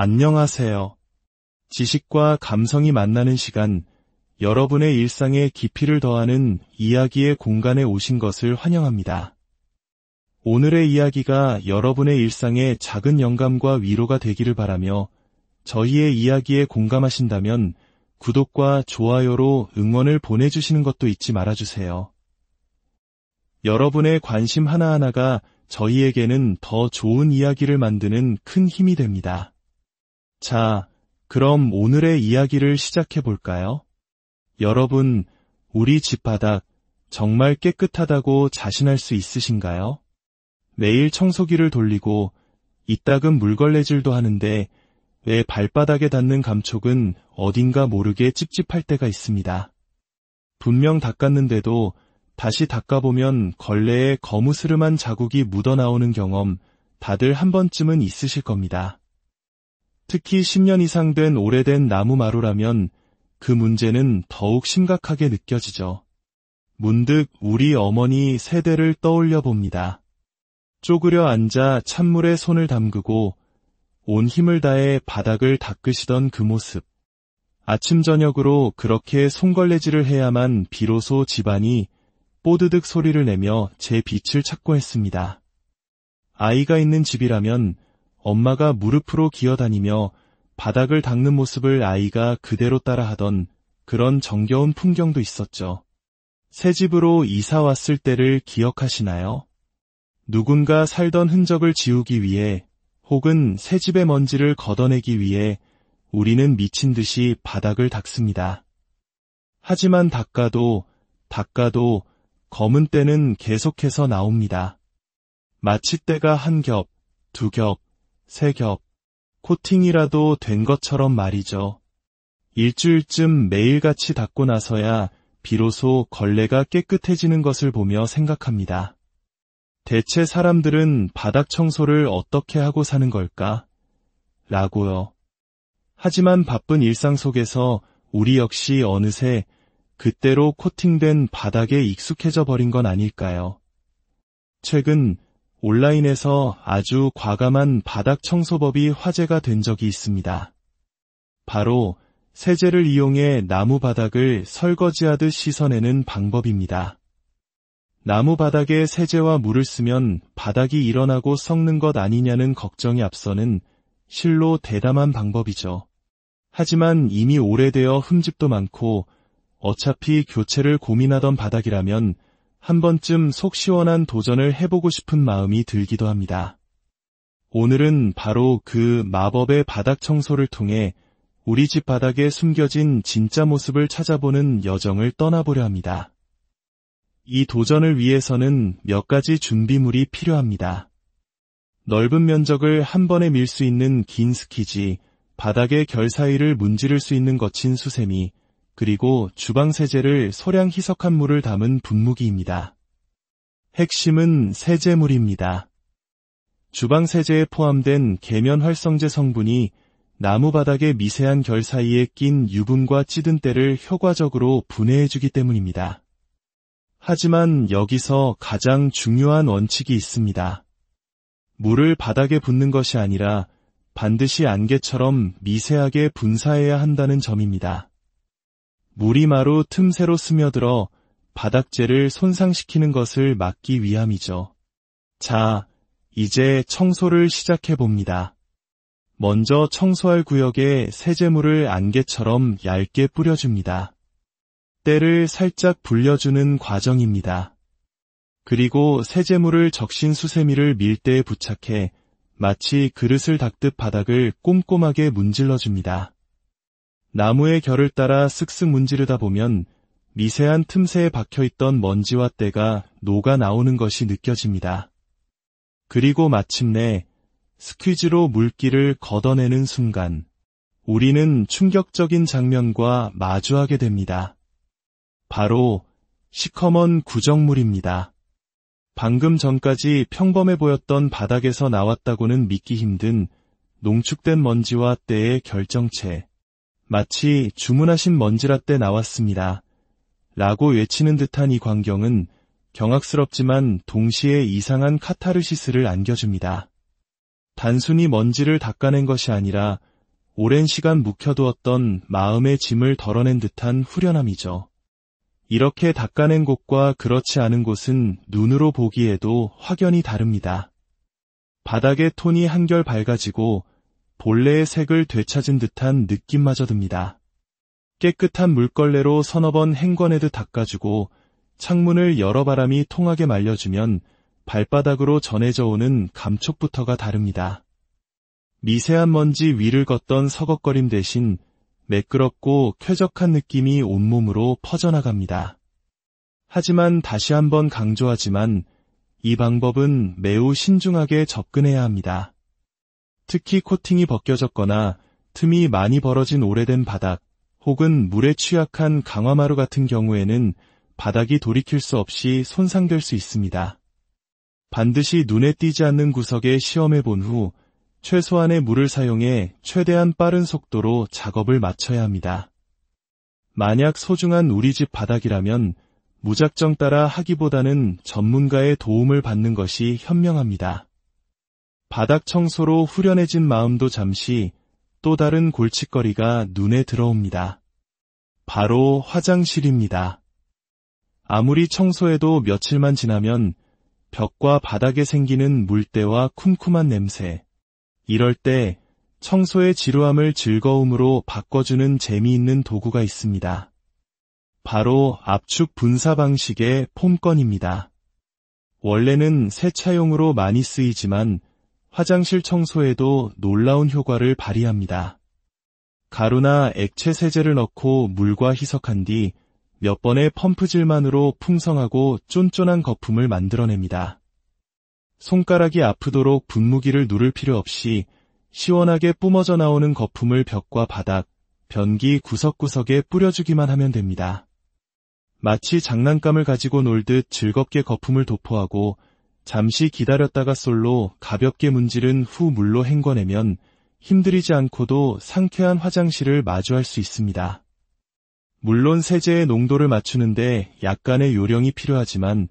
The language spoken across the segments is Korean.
안녕하세요. 지식과 감성이 만나는 시간, 여러분의 일상에 깊이를 더하는 이야기의 공간에 오신 것을 환영합니다. 오늘의 이야기가 여러분의 일상에 작은 영감과 위로가 되기를 바라며 저희의 이야기에 공감하신다면 구독과 좋아요로 응원을 보내주시는 것도 잊지 말아주세요. 여러분의 관심 하나하나가 저희에게는 더 좋은 이야기를 만드는 큰 힘이 됩니다. 자, 그럼 오늘의 이야기를 시작해 볼까요? 여러분, 우리 집 바닥 정말 깨끗하다고 자신할 수 있으신가요? 매일 청소기를 돌리고 이따금 물걸레질도 하는데 왜 발바닥에 닿는 감촉은 어딘가 모르게 찝찝할 때가 있습니다. 분명 닦았는데도 다시 닦아보면 걸레에 거무스름한 자국이 묻어나오는 경험 다들 한 번쯤은 있으실 겁니다. 특히 10년 이상 된 오래된 나무 마루라면 그 문제는 더욱 심각하게 느껴지죠. 문득 우리 어머니 세대를 떠올려 봅니다. 쪼그려 앉아 찬물에 손을 담그고 온 힘을 다해 바닥을 닦으시던 그 모습. 아침 저녁으로 그렇게 손걸레질을 해야만 비로소 집안이 뽀드득 소리를 내며 제 빛을 찾고 했습니다. 아이가 있는 집이라면 엄마가 무릎으로 기어다니며 바닥을 닦는 모습을 아이가 그대로 따라하던 그런 정겨운 풍경도 있었죠. 새 집으로 이사 왔을 때를 기억하시나요? 누군가 살던 흔적을 지우기 위해 혹은 새 집의 먼지를 걷어내기 위해 우리는 미친 듯이 바닥을 닦습니다. 하지만 닦아도 검은 때는 계속해서 나옵니다. 마치 때가 한 겹, 두 겹, 세 겹, 코팅이라도 된 것처럼 말이죠. 일주일쯤 매일같이 닦고 나서야 비로소 걸레가 깨끗해지는 것을 보며 생각합니다. 대체 사람들은 바닥 청소를 어떻게 하고 사는 걸까? 라고요. 하지만 바쁜 일상 속에서 우리 역시 어느새 그때로 코팅된 바닥에 익숙해져 버린 건 아닐까요? 최근 온라인에서 아주 과감한 바닥 청소법이 화제가 된 적이 있습니다. 바로 세제를 이용해 나무 바닥을 설거지하듯 씻어내는 방법입니다. 나무 바닥에 세제와 물을 쓰면 바닥이 일어나고 썩는 것 아니냐는 걱정이 앞서는 실로 대담한 방법이죠. 하지만 이미 오래되어 흠집도 많고 어차피 교체를 고민하던 바닥이라면 한 번쯤 속 시원한 도전을 해보고 싶은 마음이 들기도 합니다. 오늘은 바로 그 마법의 바닥 청소를 통해 우리 집 바닥에 숨겨진 진짜 모습을 찾아보는 여정을 떠나보려 합니다. 이 도전을 위해서는 몇 가지 준비물이 필요합니다. 넓은 면적을 한 번에 밀 수 있는 긴 스키지, 바닥의 결 사이를 문지를 수 있는 거친 수세미, 그리고 주방 세제를 소량 희석한 물을 담은 분무기입니다. 핵심은 세제물입니다. 주방 세제에 포함된 계면 활성제 성분이 나무 바닥의 미세한 결 사이에 낀 유분과 찌든 때를 효과적으로 분해해주기 때문입니다. 하지만 여기서 가장 중요한 원칙이 있습니다. 물을 바닥에 붓는 것이 아니라 반드시 안개처럼 미세하게 분사해야 한다는 점입니다. 물이 마루 틈새로 스며들어 바닥재를 손상시키는 것을 막기 위함이죠. 자, 이제 청소를 시작해봅니다. 먼저 청소할 구역에 세제물을 안개처럼 얇게 뿌려줍니다. 때를 살짝 불려주는 과정입니다. 그리고 세제물을 적신 수세미를 밀대에 부착해 마치 그릇을 닦듯 바닥을 꼼꼼하게 문질러줍니다. 나무의 결을 따라 쓱쓱 문지르다 보면 미세한 틈새에 박혀있던 먼지와 때가 녹아 나오는 것이 느껴집니다. 그리고 마침내 스퀴즈로 물기를 걷어내는 순간 우리는 충격적인 장면과 마주하게 됩니다. 바로 시커먼 구정물입니다. 방금 전까지 평범해 보였던 바닥에서 나왔다고는 믿기 힘든 농축된 먼지와 때의 결정체. 마치 주문하신 먼지라떼 나왔습니다. 라고 외치는 듯한 이 광경은 경악스럽지만 동시에 이상한 카타르시스를 안겨줍니다. 단순히 먼지를 닦아낸 것이 아니라 오랜 시간 묵혀두었던 마음의 짐을 덜어낸 듯한 후련함이죠. 이렇게 닦아낸 곳과 그렇지 않은 곳은 눈으로 보기에도 확연히 다릅니다. 바닥의 톤이 한결 밝아지고 본래의 색을 되찾은 듯한 느낌마저 듭니다. 깨끗한 물걸레로 서너 번 헹궈내듯 닦아주고 창문을 여러 바람이 통하게 말려주면 발바닥으로 전해져 오는 감촉부터가 다릅니다. 미세한 먼지 위를 걷던 서걱거림 대신 매끄럽고 쾌적한 느낌이 온몸으로 퍼져나갑니다. 하지만 다시 한번 강조하지만 이 방법은 매우 신중하게 접근해야 합니다. 특히 코팅이 벗겨졌거나 틈이 많이 벌어진 오래된 바닥 혹은 물에 취약한 강화마루 같은 경우에는 바닥이 돌이킬 수 없이 손상될 수 있습니다. 반드시 눈에 띄지 않는 구석에 시험해 본 후 최소한의 물을 사용해 최대한 빠른 속도로 작업을 마쳐야 합니다. 만약 소중한 우리 집 바닥이라면 무작정 따라 하기보다는 전문가의 도움을 받는 것이 현명합니다. 바닥 청소로 후련해진 마음도 잠시 또 다른 골칫거리가 눈에 들어옵니다. 바로 화장실입니다. 아무리 청소해도 며칠만 지나면 벽과 바닥에 생기는 물때와 쿰쿰한 냄새, 이럴 때 청소의 지루함을 즐거움으로 바꿔주는 재미있는 도구가 있습니다. 바로 압축 분사 방식의 폼건입니다. 원래는 세차용으로 많이 쓰이지만 화장실 청소에도 놀라운 효과를 발휘합니다. 가루나 액체 세제를 넣고 물과 희석한 뒤 몇 번의 펌프질만으로 풍성하고 쫀쫀한 거품을 만들어냅니다. 손가락이 아프도록 분무기를 누를 필요 없이 시원하게 뿜어져 나오는 거품을 벽과 바닥, 변기 구석구석에 뿌려주기만 하면 됩니다. 마치 장난감을 가지고 놀듯 즐겁게 거품을 도포하고 잠시 기다렸다가 솔로 가볍게 문지른 후 물로 헹궈내면 힘들이지 않고도 상쾌한 화장실을 마주할 수 있습니다. 물론 세제의 농도를 맞추는데 약간의 요령이 필요하지만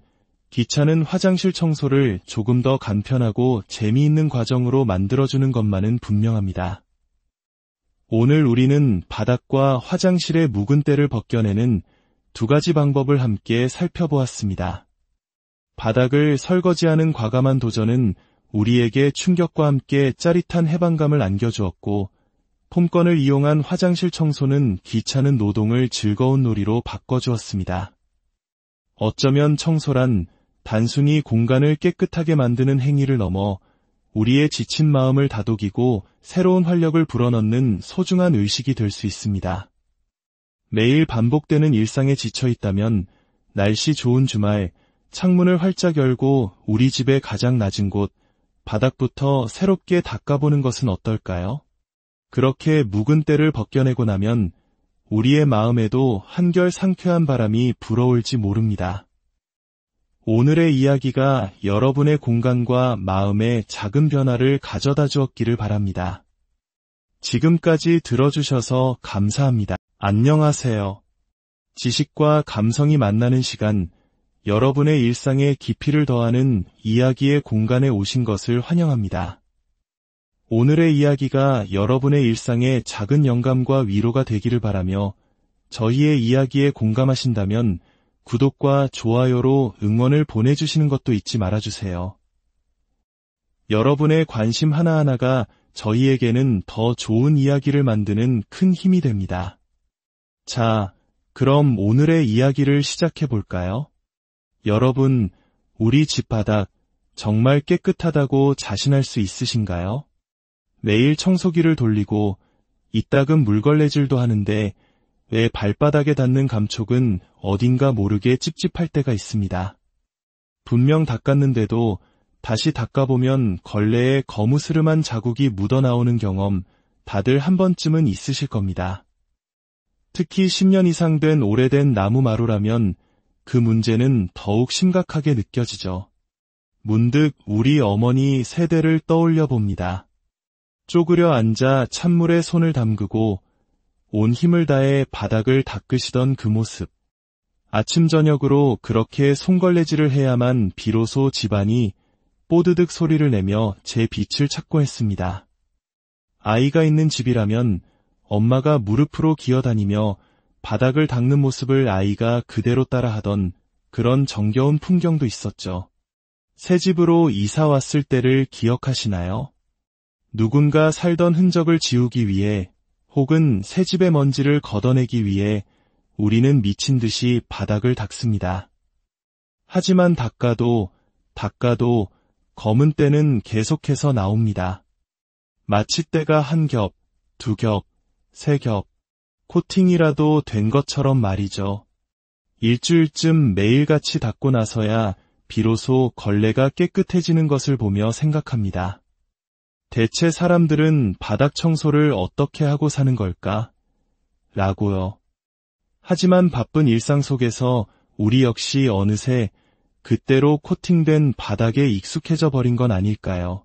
귀찮은 화장실 청소를 조금 더 간편하고 재미있는 과정으로 만들어주는 것만은 분명합니다. 오늘 우리는 바닥과 화장실의 묵은 때를 벗겨내는 두 가지 방법을 함께 살펴보았습니다. 바닥을 설거지하는 과감한 도전은 우리에게 충격과 함께 짜릿한 해방감을 안겨주었고, 폼건을 이용한 화장실 청소는 귀찮은 노동을 즐거운 놀이로 바꿔주었습니다. 어쩌면 청소란 단순히 공간을 깨끗하게 만드는 행위를 넘어 우리의 지친 마음을 다독이고 새로운 활력을 불어넣는 소중한 의식이 될 수 있습니다. 매일 반복되는 일상에 지쳐 있다면 날씨 좋은 주말 창문을 활짝 열고 우리 집의 가장 낮은 곳 바닥부터 새롭게 닦아보는 것은 어떨까요? 그렇게 묵은 때를 벗겨내고 나면 우리의 마음에도 한결 상쾌한 바람이 불어올지 모릅니다. 오늘의 이야기가 여러분의 공간과 마음에 작은 변화를 가져다 주었기를 바랍니다. 지금까지 들어주셔서 감사합니다. 안녕하세요. 지식과 감성이 만나는 시간, 여러분의 일상에 깊이를 더하는 이야기의 공간에 오신 것을 환영합니다. 오늘의 이야기가 여러분의 일상에 작은 영감과 위로가 되기를 바라며 저희의 이야기에 공감하신다면 구독과 좋아요로 응원을 보내주시는 것도 잊지 말아주세요. 여러분의 관심 하나하나가 저희에게는 더 좋은 이야기를 만드는 큰 힘이 됩니다. 자, 그럼 오늘의 이야기를 시작해볼까요? 여러분, 우리 집 바닥 정말 깨끗하다고 자신할 수 있으신가요? 매일 청소기를 돌리고 이따금 물걸레질도 하는데 왜 발바닥에 닿는 감촉은 어딘가 모르게 찝찝할 때가 있습니다. 분명 닦았는데도 다시 닦아보면 걸레에 거무스름한 자국이 묻어나오는 경험 다들 한 번쯤은 있으실 겁니다. 특히 10년 이상 된 오래된 나무 마루라면 그 문제는 더욱 심각하게 느껴지죠. 문득 우리 어머니 세대를 떠올려 봅니다. 쪼그려 앉아 찬물에 손을 담그고 온 힘을 다해 바닥을 닦으시던 그 모습. 아침 저녁으로 그렇게 손걸레질을 해야만 비로소 집안이 뽀드득 소리를 내며 제 빛을 찾고 했습니다. 아이가 있는 집이라면 엄마가 무릎으로 기어다니며 바닥을 닦는 모습을 아이가 그대로 따라하던 그런 정겨운 풍경도 있었죠. 새 집으로 이사 왔을 때를 기억하시나요? 누군가 살던 흔적을 지우기 위해 혹은 새 집의 먼지를 걷어내기 위해 우리는 미친 듯이 바닥을 닦습니다. 하지만 닦아도 검은 때는 계속해서 나옵니다. 마치 때가 한 겹, 두 겹, 세 겹, 코팅이라도 된 것처럼 말이죠. 일주일쯤 매일같이 닦고 나서야 비로소 걸레가 깨끗해지는 것을 보며 생각합니다. 대체 사람들은 바닥 청소를 어떻게 하고 사는 걸까? 라고요. 하지만 바쁜 일상 속에서 우리 역시 어느새 그때로 코팅된 바닥에 익숙해져 버린 건 아닐까요?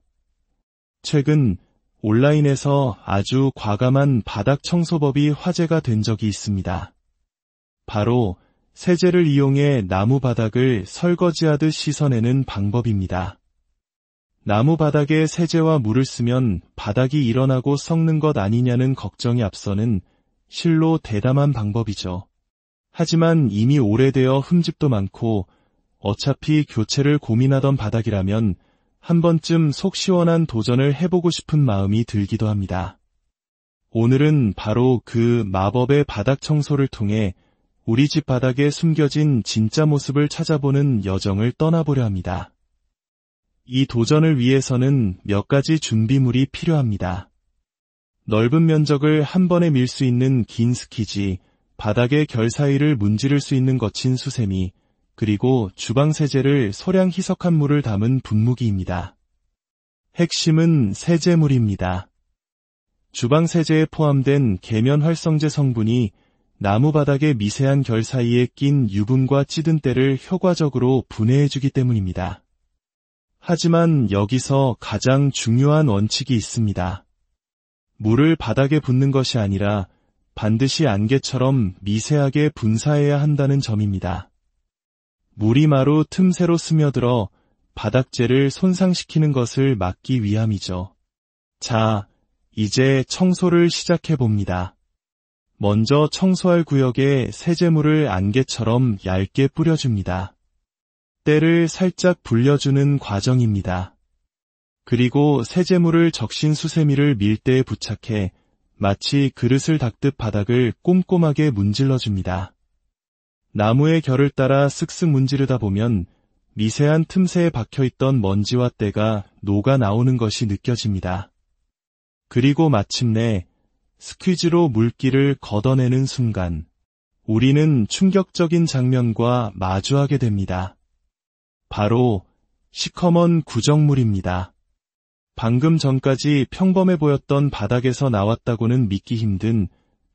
최근 온라인에서 아주 과감한 바닥 청소법이 화제가 된 적이 있습니다. 바로 세제를 이용해 나무 바닥을 설거지하듯 씻어내는 방법입니다. 나무 바닥에 세제와 물을 쓰면 바닥이 일어나고 썩는 것 아니냐는 걱정이 앞서는 실로 대담한 방법이죠. 하지만 이미 오래되어 흠집도 많고 어차피 교체를 고민하던 바닥이라면 한 번쯤 속 시원한 도전을 해보고 싶은 마음이 들기도 합니다. 오늘은 바로 그 마법의 바닥 청소를 통해 우리 집 바닥에 숨겨진 진짜 모습을 찾아보는 여정을 떠나보려 합니다. 이 도전을 위해서는 몇 가지 준비물이 필요합니다. 넓은 면적을 한 번에 밀 수 있는 긴 스키지, 바닥의 결 사이를 문지를 수 있는 거친 수세미, 그리고 주방 세제를 소량 희석한 물을 담은 분무기입니다. 핵심은 세제물입니다. 주방 세제에 포함된 계면 활성제 성분이 나무 바닥의 미세한 결 사이에 낀 유분과 찌든 때를 효과적으로 분해해주기 때문입니다. 하지만 여기서 가장 중요한 원칙이 있습니다. 물을 바닥에 붓는 것이 아니라 반드시 안개처럼 미세하게 분사해야 한다는 점입니다. 물이 마루 틈새로 스며들어 바닥재를 손상시키는 것을 막기 위함이죠. 자, 이제 청소를 시작해봅니다. 먼저 청소할 구역에 세제물을 안개처럼 얇게 뿌려줍니다. 때를 살짝 불려주는 과정입니다. 그리고 세제물을 적신 수세미를 밀대에 부착해 마치 그릇을 닦듯 바닥을 꼼꼼하게 문질러줍니다. 나무의 결을 따라 쓱쓱 문지르다 보면 미세한 틈새에 박혀있던 먼지와 때가 녹아 나오는 것이 느껴집니다. 그리고 마침내 스퀴즈로 물기를 걷어내는 순간 우리는 충격적인 장면과 마주하게 됩니다. 바로 시커먼 구정물입니다. 방금 전까지 평범해 보였던 바닥에서 나왔다고는 믿기 힘든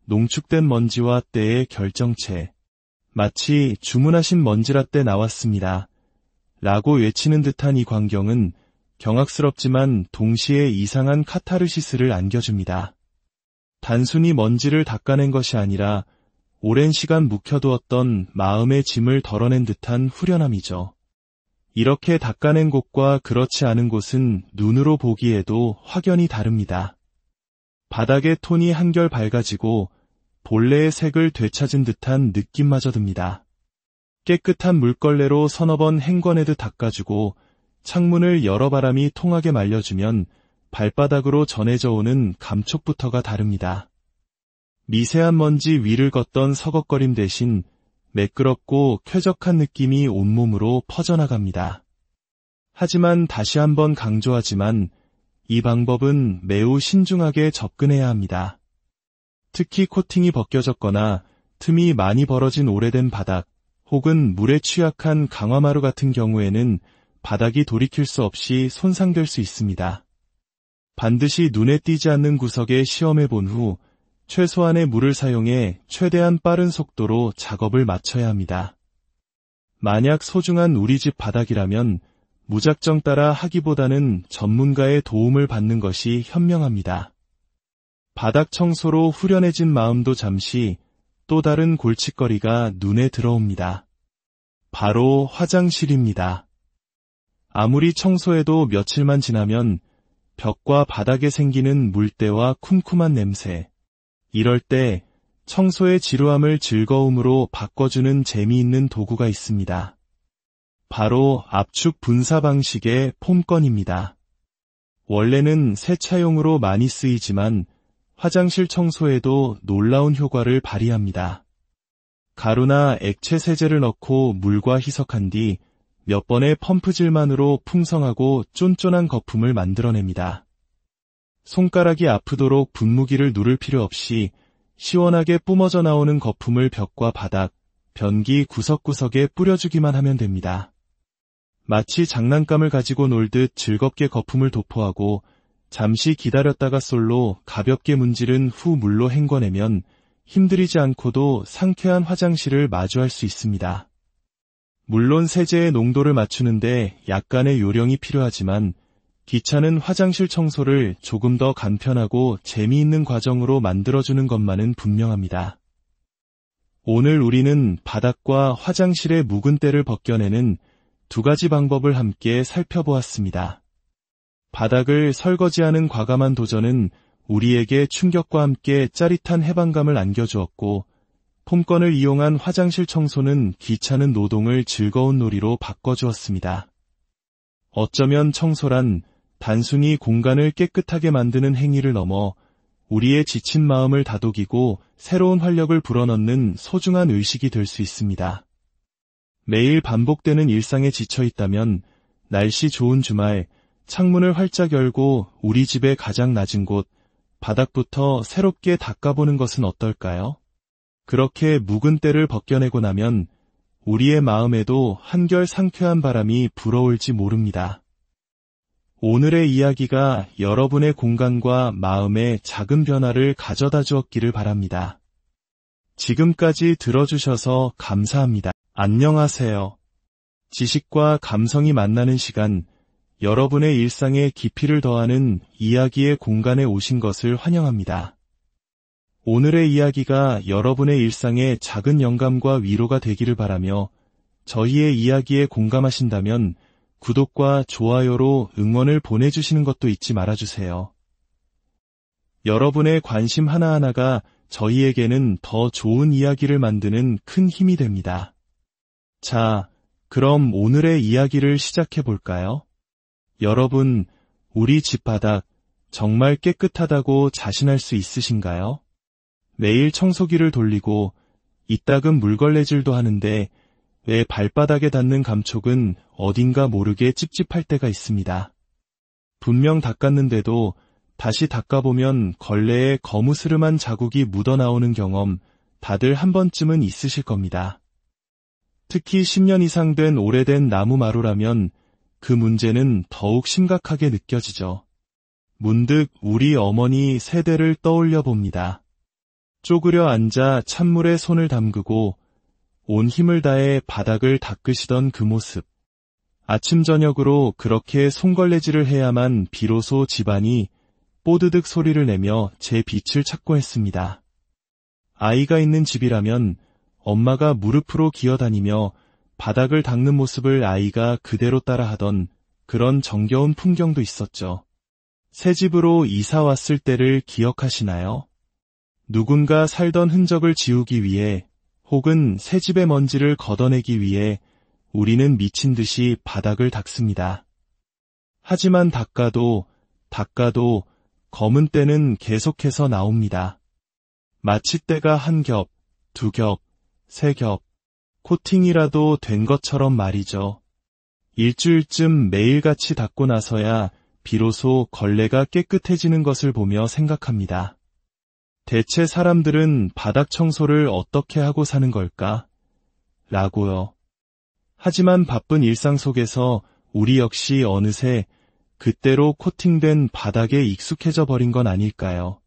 농축된 먼지와 때의 결정체. 마치 주문하신 먼지라떼 나왔습니다. 라고 외치는 듯한 이 광경은 경악스럽지만 동시에 이상한 카타르시스를 안겨줍니다. 단순히 먼지를 닦아낸 것이 아니라 오랜 시간 묵혀두었던 마음의 짐을 덜어낸 듯한 후련함이죠. 이렇게 닦아낸 곳과 그렇지 않은 곳은 눈으로 보기에도 확연히 다릅니다. 바닥의 톤이 한결 밝아지고 본래의 색을 되찾은 듯한 느낌마저 듭니다. 깨끗한 물걸레로 서너 번 헹궈내듯 닦아주고 창문을 여러 바람이 통하게 말려주면 발바닥으로 전해져 오는 감촉부터가 다릅니다. 미세한 먼지 위를 걷던 서걱거림 대신 매끄럽고 쾌적한 느낌이 온몸으로 퍼져나갑니다. 하지만 다시 한번 강조하지만 이 방법은 매우 신중하게 접근해야 합니다. 특히 코팅이 벗겨졌거나 틈이 많이 벌어진 오래된 바닥 혹은 물에 취약한 강화마루 같은 경우에는 바닥이 돌이킬 수 없이 손상될 수 있습니다. 반드시 눈에 띄지 않는 구석에 시험해 본 후 최소한의 물을 사용해 최대한 빠른 속도로 작업을 마쳐야 합니다. 만약 소중한 우리 집 바닥이라면 무작정 따라 하기보다는 전문가의 도움을 받는 것이 현명합니다. 바닥 청소로 후련해진 마음도 잠시 또 다른 골칫거리가 눈에 들어옵니다. 바로 화장실입니다. 아무리 청소해도 며칠만 지나면 벽과 바닥에 생기는 물때와 쿰쿰한 냄새. 이럴 때 청소의 지루함을 즐거움으로 바꿔주는 재미있는 도구가 있습니다. 바로 압축 분사 방식의 폼건입니다. 원래는 세차용으로 많이 쓰이지만 화장실 청소에도 놀라운 효과를 발휘합니다. 가루나 액체 세제를 넣고 물과 희석한 뒤 몇 번의 펌프질만으로 풍성하고 쫀쫀한 거품을 만들어냅니다. 손가락이 아프도록 분무기를 누를 필요 없이 시원하게 뿜어져 나오는 거품을 벽과 바닥, 변기 구석구석에 뿌려주기만 하면 됩니다. 마치 장난감을 가지고 놀듯 즐겁게 거품을 도포하고 잠시 기다렸다가 솔로 가볍게 문지른 후 물로 헹궈내면 힘들이지 않고도 상쾌한 화장실을 마주할 수 있습니다. 물론 세제의 농도를 맞추는데 약간의 요령이 필요하지만 귀찮은 화장실 청소를 조금 더 간편하고 재미있는 과정으로 만들어주는 것만은 분명합니다. 오늘 우리는 바닥과 화장실의 묵은 때를 벗겨내는 두 가지 방법을 함께 살펴보았습니다. 바닥을 설거지하는 과감한 도전은 우리에게 충격과 함께 짜릿한 해방감을 안겨주었고, 폼건을 이용한 화장실 청소는 귀찮은 노동을 즐거운 놀이로 바꿔주었습니다. 어쩌면 청소란 단순히 공간을 깨끗하게 만드는 행위를 넘어 우리의 지친 마음을 다독이고 새로운 활력을 불어넣는 소중한 의식이 될 수 있습니다. 매일 반복되는 일상에 지쳐있다면 날씨 좋은 주말 창문을 활짝 열고 우리 집의 가장 낮은 곳 바닥부터 새롭게 닦아보는 것은 어떨까요? 그렇게 묵은 때를 벗겨내고 나면 우리의 마음에도 한결 상쾌한 바람이 불어올지 모릅니다. 오늘의 이야기가 여러분의 공간과 마음에 작은 변화를 가져다 주었기를 바랍니다. 지금까지 들어주셔서 감사합니다. 안녕하세요. 지식과 감성이 만나는 시간, 여러분의 일상에 깊이를 더하는 이야기의 공간에 오신 것을 환영합니다. 오늘의 이야기가 여러분의 일상에 작은 영감과 위로가 되기를 바라며 저희의 이야기에 공감하신다면 구독과 좋아요로 응원을 보내주시는 것도 잊지 말아주세요. 여러분의 관심 하나하나가 저희에게는 더 좋은 이야기를 만드는 큰 힘이 됩니다. 자, 그럼 오늘의 이야기를 시작해 볼까요? 여러분, 우리 집 바닥 정말 깨끗하다고 자신할 수 있으신가요? 매일 청소기를 돌리고 이따금 물걸레질도 하는데 왜 발바닥에 닿는 감촉은 어딘가 모르게 찝찝할 때가 있습니다. 분명 닦았는데도 다시 닦아보면 걸레에 거무스름한 자국이 묻어나오는 경험 다들 한 번쯤은 있으실 겁니다. 특히 10년 이상 된 오래된 나무 마루라면 그 문제는 더욱 심각하게 느껴지죠. 문득 우리 어머니 세대를 떠올려 봅니다. 쪼그려 앉아 찬물에 손을 담그고 온 힘을 다해 바닥을 닦으시던 그 모습. 아침 저녁으로 그렇게 손걸레질을 해야만 비로소 집안이 뽀드득 소리를 내며 제 빛을 찾고 했습니다. 아이가 있는 집이라면 엄마가 무릎으로 기어다니며 바닥을 닦는 모습을 아이가 그대로 따라하던 그런 정겨운 풍경도 있었죠. 새 집으로 이사 왔을 때를 기억하시나요? 누군가 살던 흔적을 지우기 위해 혹은 새 집의 먼지를 걷어내기 위해 우리는 미친 듯이 바닥을 닦습니다. 하지만 닦아도 검은 때는 계속해서 나옵니다. 마치 때가 한 겹, 두 겹, 세 겹, 코팅이라도 된 것처럼 말이죠. 일주일쯤 매일같이 닦고 나서야 비로소 걸레가 깨끗해지는 것을 보며 생각합니다. 대체 사람들은 바닥 청소를 어떻게 하고 사는 걸까? 라고요. 하지만 바쁜 일상 속에서 우리 역시 어느새 그때로 코팅된 바닥에 익숙해져 버린 건 아닐까요?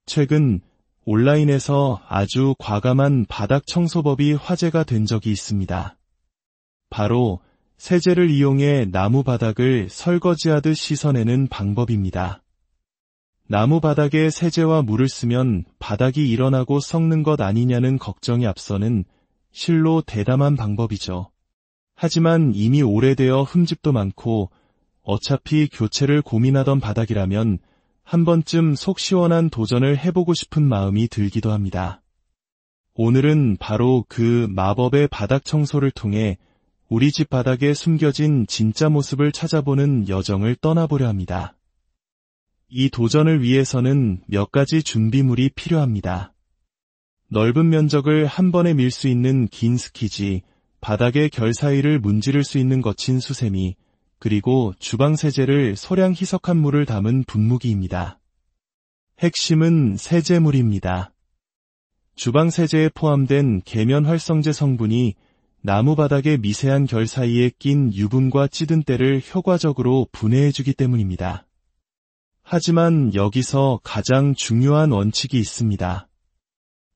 최근 온라인에서 아주 과감한 바닥 청소법이 화제가 된 적이 있습니다. 바로 세제를 이용해 나무 바닥을 설거지하듯 씻어내는 방법입니다. 나무 바닥에 세제와 물을 쓰면 바닥이 일어나고 썩는 것 아니냐는 걱정이 앞서는 실로 대담한 방법이죠. 하지만 이미 오래되어 흠집도 많고 어차피 교체를 고민하던 바닥이라면 한 번쯤 속 시원한 도전을 해보고 싶은 마음이 들기도 합니다. 오늘은 바로 그 마법의 바닥 청소를 통해 우리 집 바닥에 숨겨진 진짜 모습을 찾아보는 여정을 떠나보려 합니다. 이 도전을 위해서는 몇 가지 준비물이 필요합니다. 넓은 면적을 한 번에 밀 수 있는 긴 스키지, 바닥의 결 사이를 문지를 수 있는 거친 수세미, 그리고 주방 세제를 소량 희석한 물을 담은 분무기입니다. 핵심은 세제물입니다. 주방 세제에 포함된 계면 활성제 성분이 나무 바닥의 미세한 결 사이에 낀 유분과 찌든 때를 효과적으로 분해해주기 때문입니다. 하지만 여기서 가장 중요한 원칙이 있습니다.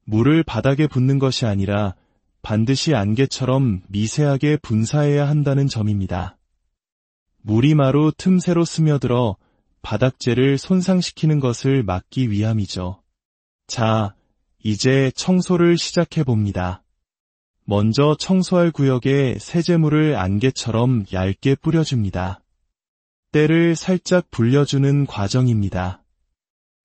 물을 바닥에 붓는 것이 아니라 반드시 안개처럼 미세하게 분사해야 한다는 점입니다. 물이 마루 틈새로 스며들어 바닥재를 손상시키는 것을 막기 위함이죠. 자, 이제 청소를 시작해봅니다. 먼저 청소할 구역에 세제물을 안개처럼 얇게 뿌려줍니다. 때를 살짝 불려주는 과정입니다.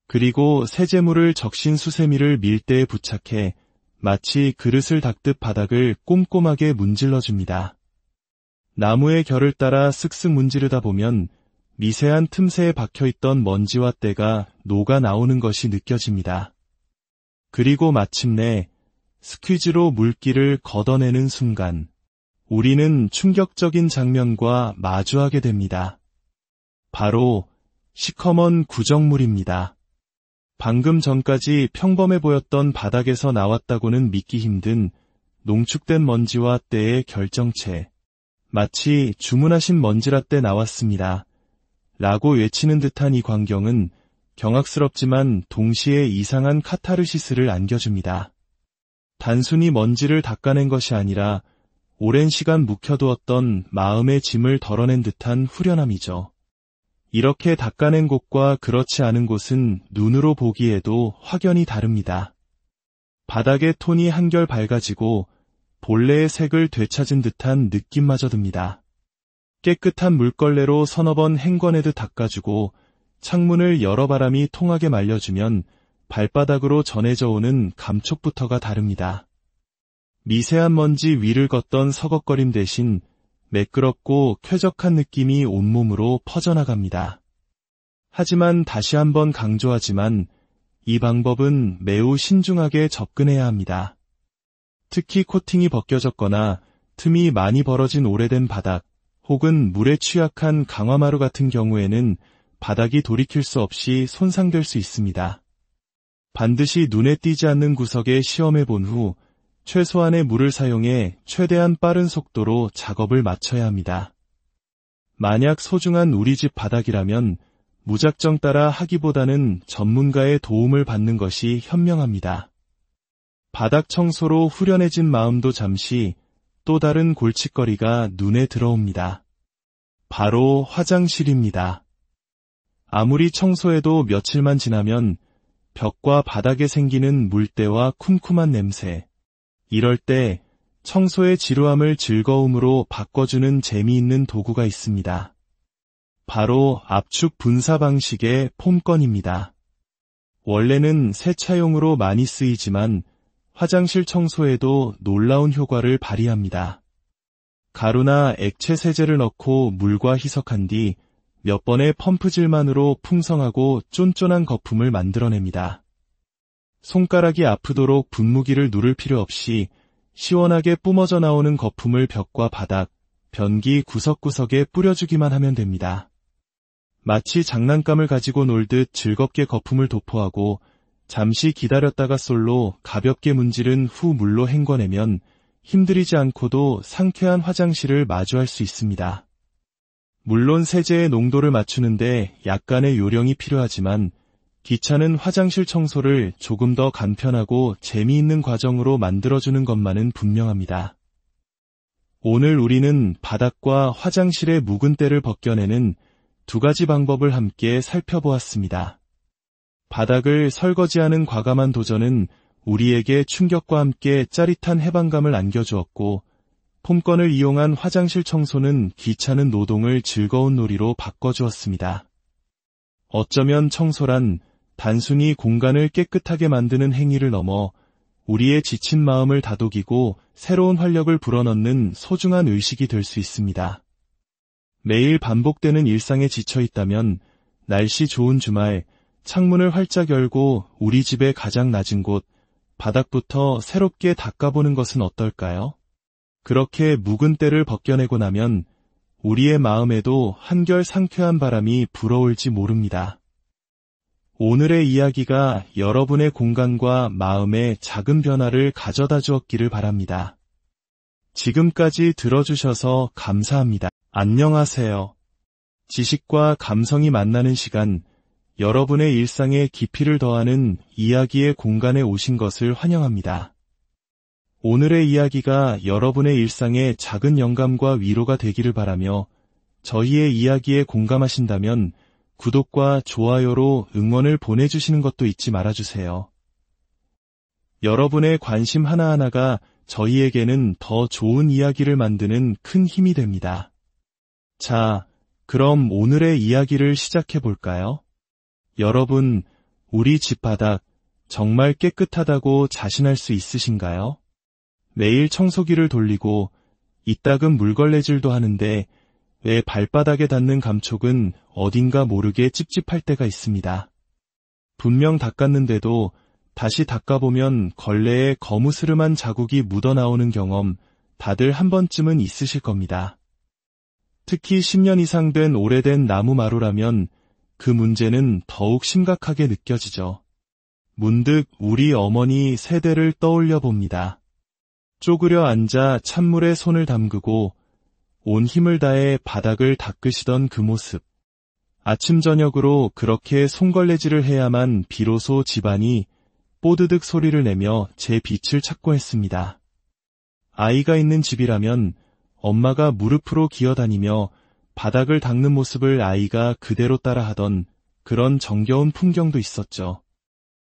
그리고 세제물을 적신 수세미를 밀대에 부착해 마치 그릇을 닦듯 바닥을 꼼꼼하게 문질러줍니다. 나무의 결을 따라 쓱쓱 문지르다 보면 미세한 틈새에 박혀있던 먼지와 때가 녹아 나오는 것이 느껴집니다. 그리고 마침내 스퀴즈로 물기를 걷어내는 순간 우리는 충격적인 장면과 마주하게 됩니다. 바로 시커먼 구정물입니다. 방금 전까지 평범해 보였던 바닥에서 나왔다고는 믿기 힘든 농축된 먼지와 때의 결정체. 마치 주문하신 먼지라떼 나왔습니다. 라고 외치는 듯한 이 광경은 경악스럽지만 동시에 이상한 카타르시스를 안겨줍니다. 단순히 먼지를 닦아낸 것이 아니라 오랜 시간 묵혀두었던 마음의 짐을 덜어낸 듯한 후련함이죠. 이렇게 닦아낸 곳과 그렇지 않은 곳은 눈으로 보기에도 확연히 다릅니다. 바닥의 톤이 한결 밝아지고 본래의 색을 되찾은 듯한 느낌마저 듭니다. 깨끗한 물걸레로 서너 번 헹궈내듯 닦아주고 창문을 여러 바람이 통하게 말려주면 발바닥으로 전해져 오는 감촉부터가 다릅니다. 미세한 먼지 위를 걷던 서걱거림 대신 매끄럽고 쾌적한 느낌이 온몸으로 퍼져나갑니다. 하지만 다시 한번 강조하지만 이 방법은 매우 신중하게 접근해야 합니다. 특히 코팅이 벗겨졌거나 틈이 많이 벌어진 오래된 바닥 혹은 물에 취약한 강화마루 같은 경우에는 바닥이 돌이킬 수 없이 손상될 수 있습니다. 반드시 눈에 띄지 않는 구석에 시험해 본 후 최소한의 물을 사용해 최대한 빠른 속도로 작업을 마쳐야 합니다. 만약 소중한 우리 집 바닥이라면 무작정 따라 하기보다는 전문가의 도움을 받는 것이 현명합니다. 바닥 청소로 후련해진 마음도 잠시 또 다른 골칫거리가 눈에 들어옵니다. 바로 화장실입니다. 아무리 청소해도 며칠만 지나면 벽과 바닥에 생기는 물때와 쿰쿰한 냄새. 이럴 때 청소의 지루함을 즐거움으로 바꿔주는 재미있는 도구가 있습니다. 바로 압축 분사 방식의 폼건입니다. 원래는 세차용으로 많이 쓰이지만 화장실 청소에도 놀라운 효과를 발휘합니다. 가루나 액체 세제를 넣고 물과 희석한 뒤 몇 번의 펌프질만으로 풍성하고 쫀쫀한 거품을 만들어냅니다. 손가락이 아프도록 분무기를 누를 필요 없이 시원하게 뿜어져 나오는 거품을 벽과 바닥, 변기 구석구석에 뿌려주기만 하면 됩니다. 마치 장난감을 가지고 놀듯 즐겁게 거품을 도포하고 잠시 기다렸다가 솔로 가볍게 문지른 후 물로 헹궈내면 힘들이지 않고도 상쾌한 화장실을 마주할 수 있습니다. 물론 세제의 농도를 맞추는데 약간의 요령이 필요하지만 귀찮은 화장실 청소를 조금 더 간편하고 재미있는 과정으로 만들어주는 것만은 분명합니다. 오늘 우리는 바닥과 화장실의 묵은 때를 벗겨내는 두 가지 방법을 함께 살펴보았습니다. 바닥을 설거지하는 과감한 도전은 우리에게 충격과 함께 짜릿한 해방감을 안겨주었고 폼건을 이용한 화장실 청소는 귀찮은 노동을 즐거운 놀이로 바꿔주었습니다. 어쩌면 청소란 단순히 공간을 깨끗하게 만드는 행위를 넘어 우리의 지친 마음을 다독이고 새로운 활력을 불어넣는 소중한 의식이 될 수 있습니다. 매일 반복되는 일상에 지쳐 있다면 날씨 좋은 주말 창문을 활짝 열고 우리 집의 가장 낮은 곳 바닥부터 새롭게 닦아보는 것은 어떨까요? 그렇게 묵은 때를 벗겨내고 나면 우리의 마음에도 한결 상쾌한 바람이 불어올지 모릅니다. 오늘의 이야기가 여러분의 공간과 마음에 작은 변화를 가져다 주었기를 바랍니다. 지금까지 들어주셔서 감사합니다. 안녕하세요. 지식과 감성이 만나는 시간, 여러분의 일상에 깊이를 더하는 이야기의 공간에 오신 것을 환영합니다. 오늘의 이야기가 여러분의 일상에 작은 영감과 위로가 되기를 바라며 저희의 이야기에 공감하신다면 구독과 좋아요로 응원을 보내주시는 것도 잊지 말아주세요. 여러분의 관심 하나하나가 저희에게는 더 좋은 이야기를 만드는 큰 힘이 됩니다. 자, 그럼 오늘의 이야기를 시작해 볼까요? 여러분, 우리 집 바닥 정말 깨끗하다고 자신할 수 있으신가요? 매일 청소기를 돌리고 이따금 물걸레질도 하는데 왜 발바닥에 닿는 감촉은 어딘가 모르게 찝찝할 때가 있습니다. 분명 닦았는데도 다시 닦아보면 걸레에 거무스름한 자국이 묻어나오는 경험 다들 한 번쯤은 있으실 겁니다. 특히 10년 이상 된 오래된 나무 마루라면 그 문제는 더욱 심각하게 느껴지죠. 문득 우리 어머니 세대를 떠올려 봅니다. 쪼그려 앉아 찬물에 손을 담그고 온 힘을 다해 바닥을 닦으시던 그 모습. 아침 저녁으로 그렇게 손걸레질을 해야만 비로소 집안이 뽀드득 소리를 내며 제 빛을 찾고 했습니다. 아이가 있는 집이라면 엄마가 무릎으로 기어다니며 바닥을 닦는 모습을 아이가 그대로 따라하던 그런 정겨운 풍경도 있었죠.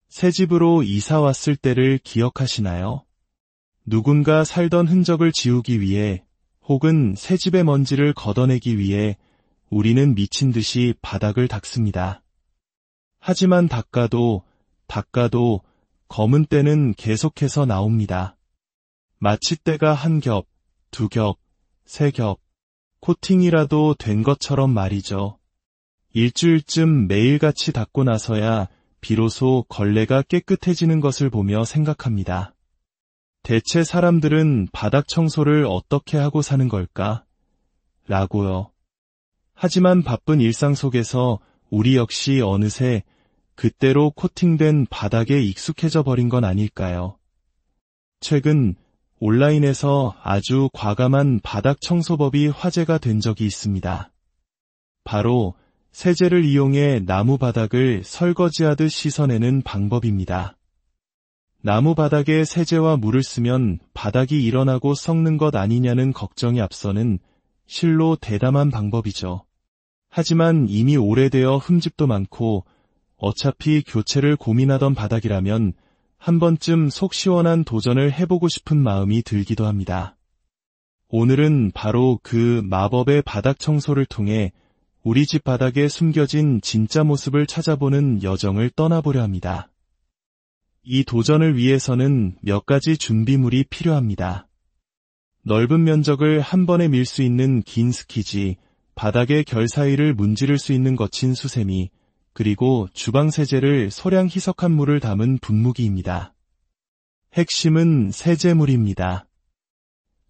새 집으로 이사 왔을 때를 기억하시나요? 누군가 살던 흔적을 지우기 위해 혹은 새 집의 먼지를 걷어내기 위해 우리는 미친 듯이 바닥을 닦습니다. 하지만 닦아도 검은 때는 계속해서 나옵니다. 마치 때가 한 겹, 두 겹, 세 겹, 코팅이라도 된 것처럼 말이죠. 일주일쯤 매일같이 닦고 나서야 비로소 걸레가 깨끗해지는 것을 보며 생각합니다. 대체 사람들은 바닥 청소를 어떻게 하고 사는 걸까? 라고요. 하지만 바쁜 일상 속에서 우리 역시 어느새 그때로 코팅된 바닥에 익숙해져 버린 건 아닐까요? 최근 온라인에서 아주 과감한 바닥 청소법이 화제가 된 적이 있습니다. 바로 세제를 이용해 나무 바닥을 설거지하듯 씻어내는 방법입니다. 나무 바닥에 세제와 물을 쓰면 바닥이 일어나고 썩는 것 아니냐는 걱정이 앞서는 실로 대담한 방법이죠. 하지만 이미 오래되어 흠집도 많고 어차피 교체를 고민하던 바닥이라면 한 번쯤 속 시원한 도전을 해보고 싶은 마음이 들기도 합니다. 오늘은 바로 그 마법의 바닥 청소를 통해 우리 집 바닥에 숨겨진 진짜 모습을 찾아보는 여정을 떠나보려 합니다. 이 도전을 위해서는 몇 가지 준비물이 필요합니다. 넓은 면적을 한 번에 밀 수 있는 긴 스키지, 바닥의 결 사이를 문지를 수 있는 거친 수세미, 그리고 주방 세제를 소량 희석한 물을 담은 분무기입니다. 핵심은 세제물입니다.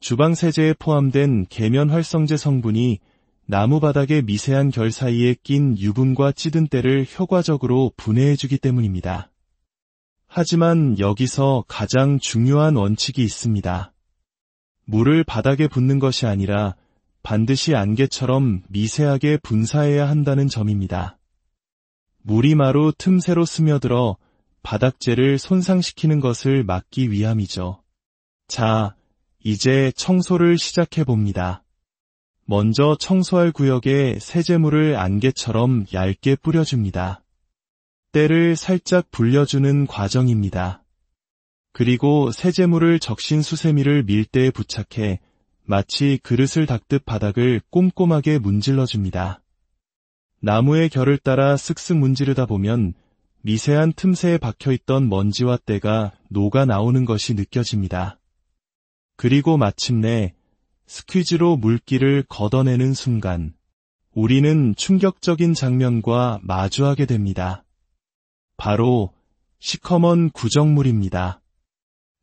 주방 세제에 포함된 계면 활성제 성분이 나무 바닥의 미세한 결 사이에 낀 유분과 찌든 때를 효과적으로 분해해주기 때문입니다. 하지만 여기서 가장 중요한 원칙이 있습니다. 물을 바닥에 붓는 것이 아니라 반드시 안개처럼 미세하게 분사해야 한다는 점입니다. 물이 마루 틈새로 스며들어 바닥재를 손상시키는 것을 막기 위함이죠. 자, 이제 청소를 시작해봅니다. 먼저 청소할 구역에 세제물을 안개처럼 얇게 뿌려줍니다. 때를 살짝 불려주는 과정입니다. 그리고 세제물을 적신 수세미를 밀대에 부착해 마치 그릇을 닦듯 바닥을 꼼꼼하게 문질러줍니다. 나무의 결을 따라 쓱쓱 문지르다 보면 미세한 틈새에 박혀있던 먼지와 때가 녹아 나오는 것이 느껴집니다. 그리고 마침내 스퀴즈로 물기를 걷어내는 순간 우리는 충격적인 장면과 마주하게 됩니다. 바로 시커먼 구정물입니다.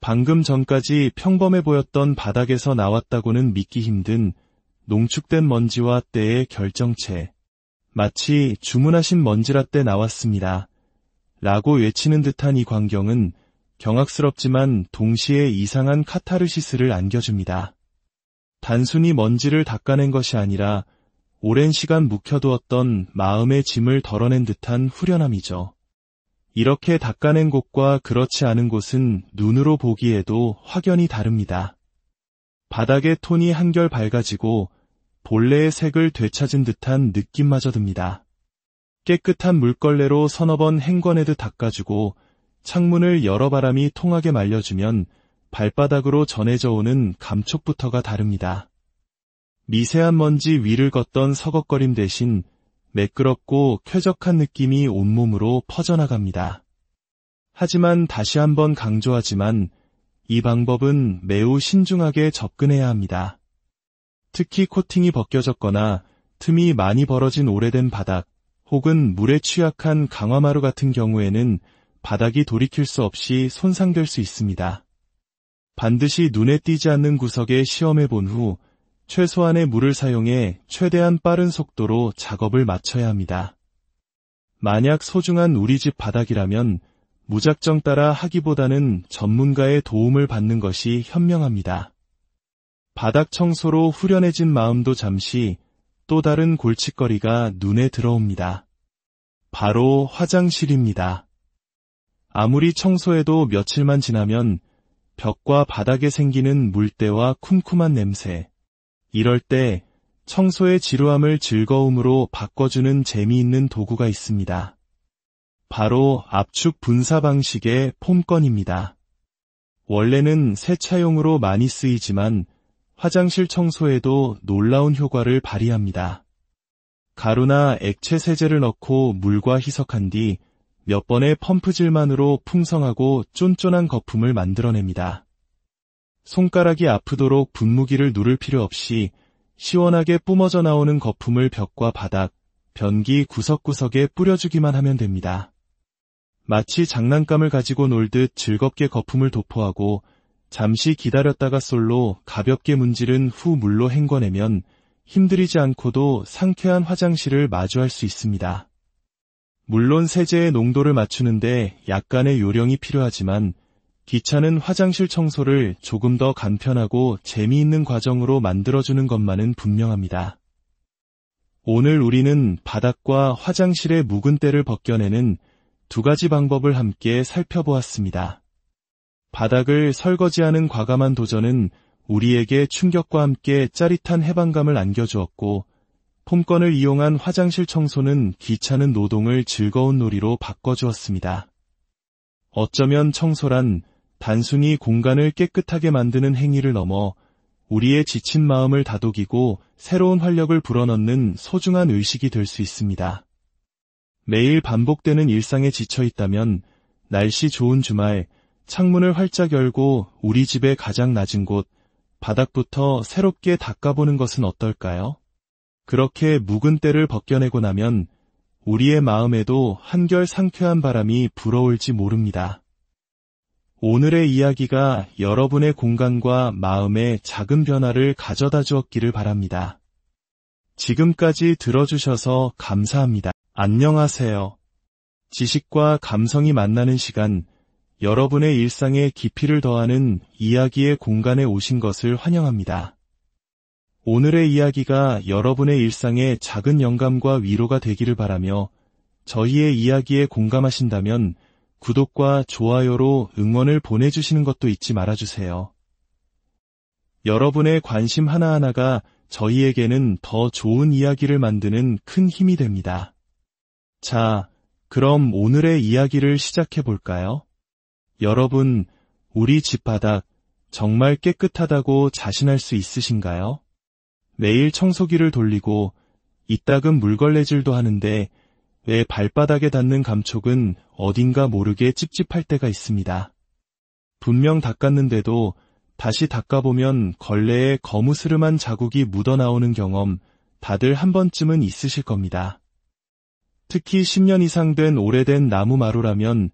방금 전까지 평범해 보였던 바닥에서 나왔다고는 믿기 힘든 농축된 먼지와 때의 결정체. 마치 주문하신 먼지라떼 나왔습니다. 라고 외치는 듯한 이 광경은 경악스럽지만 동시에 이상한 카타르시스를 안겨줍니다. 단순히 먼지를 닦아낸 것이 아니라 오랜 시간 묵혀두었던 마음의 짐을 덜어낸 듯한 후련함이죠. 이렇게 닦아낸 곳과 그렇지 않은 곳은 눈으로 보기에도 확연히 다릅니다. 바닥의 톤이 한결 밝아지고 본래의 색을 되찾은 듯한 느낌마저 듭니다. 깨끗한 물걸레로 서너 번 헹궈내듯 닦아주고 창문을 여러 바람이 통하게 말려주면 발바닥으로 전해져 오는 감촉부터가 다릅니다. 미세한 먼지 위를 걷던 서걱거림 대신 매끄럽고 쾌적한 느낌이 온몸으로 퍼져나갑니다. 하지만 다시 한번 강조하지만 이 방법은 매우 신중하게 접근해야 합니다. 특히 코팅이 벗겨졌거나 틈이 많이 벌어진 오래된 바닥 혹은 물에 취약한 강화마루 같은 경우에는 바닥이 돌이킬 수 없이 손상될 수 있습니다. 반드시 눈에 띄지 않는 구석에 시험해 본 후 최소한의 물을 사용해 최대한 빠른 속도로 작업을 마쳐야 합니다. 만약 소중한 우리 집 바닥이라면 무작정 따라 하기보다는 전문가의 도움을 받는 것이 현명합니다. 바닥 청소로 후련해진 마음도 잠시 또 다른 골칫거리가 눈에 들어옵니다. 바로 화장실입니다. 아무리 청소해도 며칠만 지나면 벽과 바닥에 생기는 물때와 쿰쿰한 냄새, 이럴 때 청소의 지루함을 즐거움으로 바꿔주는 재미있는 도구가 있습니다. 바로 압축 분사 방식의 폼건입니다. 원래는 세차용으로 많이 쓰이지만 화장실 청소에도 놀라운 효과를 발휘합니다. 가루나 액체 세제를 넣고 물과 희석한 뒤 몇 번의 펌프질만으로 풍성하고 쫀쫀한 거품을 만들어냅니다. 손가락이 아프도록 분무기를 누를 필요 없이 시원하게 뿜어져 나오는 거품을 벽과 바닥, 변기 구석구석에 뿌려주기만 하면 됩니다. 마치 장난감을 가지고 놀듯 즐겁게 거품을 도포하고 잠시 기다렸다가 솔로 가볍게 문지른 후 물로 헹궈내면 힘들이지 않고도 상쾌한 화장실을 마주할 수 있습니다. 물론 세제의 농도를 맞추는데 약간의 요령이 필요하지만 귀찮은 화장실 청소를 조금 더 간편하고 재미있는 과정으로 만들어주는 것만은 분명합니다. 오늘 우리는 바닥과 화장실의 묵은 때를 벗겨내는 두 가지 방법을 함께 살펴보았습니다. 바닥을 설거지하는 과감한 도전은 우리에게 충격과 함께 짜릿한 해방감을 안겨주었고, 폼건을 이용한 화장실 청소는 귀찮은 노동을 즐거운 놀이로 바꿔주었습니다. 어쩌면 청소란 단순히 공간을 깨끗하게 만드는 행위를 넘어 우리의 지친 마음을 다독이고 새로운 활력을 불어넣는 소중한 의식이 될 수 있습니다. 매일 반복되는 일상에 지쳐있다면 날씨 좋은 주말 창문을 활짝 열고 우리 집의 가장 낮은 곳 바닥부터 새롭게 닦아보는 것은 어떨까요? 그렇게 묵은 때를 벗겨내고 나면 우리의 마음에도 한결 상쾌한 바람이 불어올지 모릅니다. 오늘의 이야기가 여러분의 공간과 마음에 작은 변화를 가져다 주었기를 바랍니다. 지금까지 들어주셔서 감사합니다. 안녕하세요. 지식과 감성이 만나는 시간, 여러분의 일상에 깊이를 더하는 이야기의 공간에 오신 것을 환영합니다. 오늘의 이야기가 여러분의 일상에 작은 영감과 위로가 되기를 바라며 저희의 이야기에 공감하신다면 구독과 좋아요로 응원을 보내주시는 것도 잊지 말아주세요. 여러분의 관심 하나하나가 저희에게는 더 좋은 이야기를 만드는 큰 힘이 됩니다. 자, 그럼 오늘의 이야기를 시작해 볼까요? 여러분, 우리 집 바닥, 정말 깨끗하다고 자신할 수 있으신가요? 매일 청소기를 돌리고 이따금 물걸레질도 하는데 왜 발바닥에 닿는 감촉은 어딘가 모르게 찝찝할 때가 있습니다. 분명 닦았는데도 다시 닦아보면 걸레에 거무스름한 자국이 묻어나오는 경험 다들 한 번쯤은 있으실 겁니다. 특히 10년 이상 된 오래된 나무 마루라면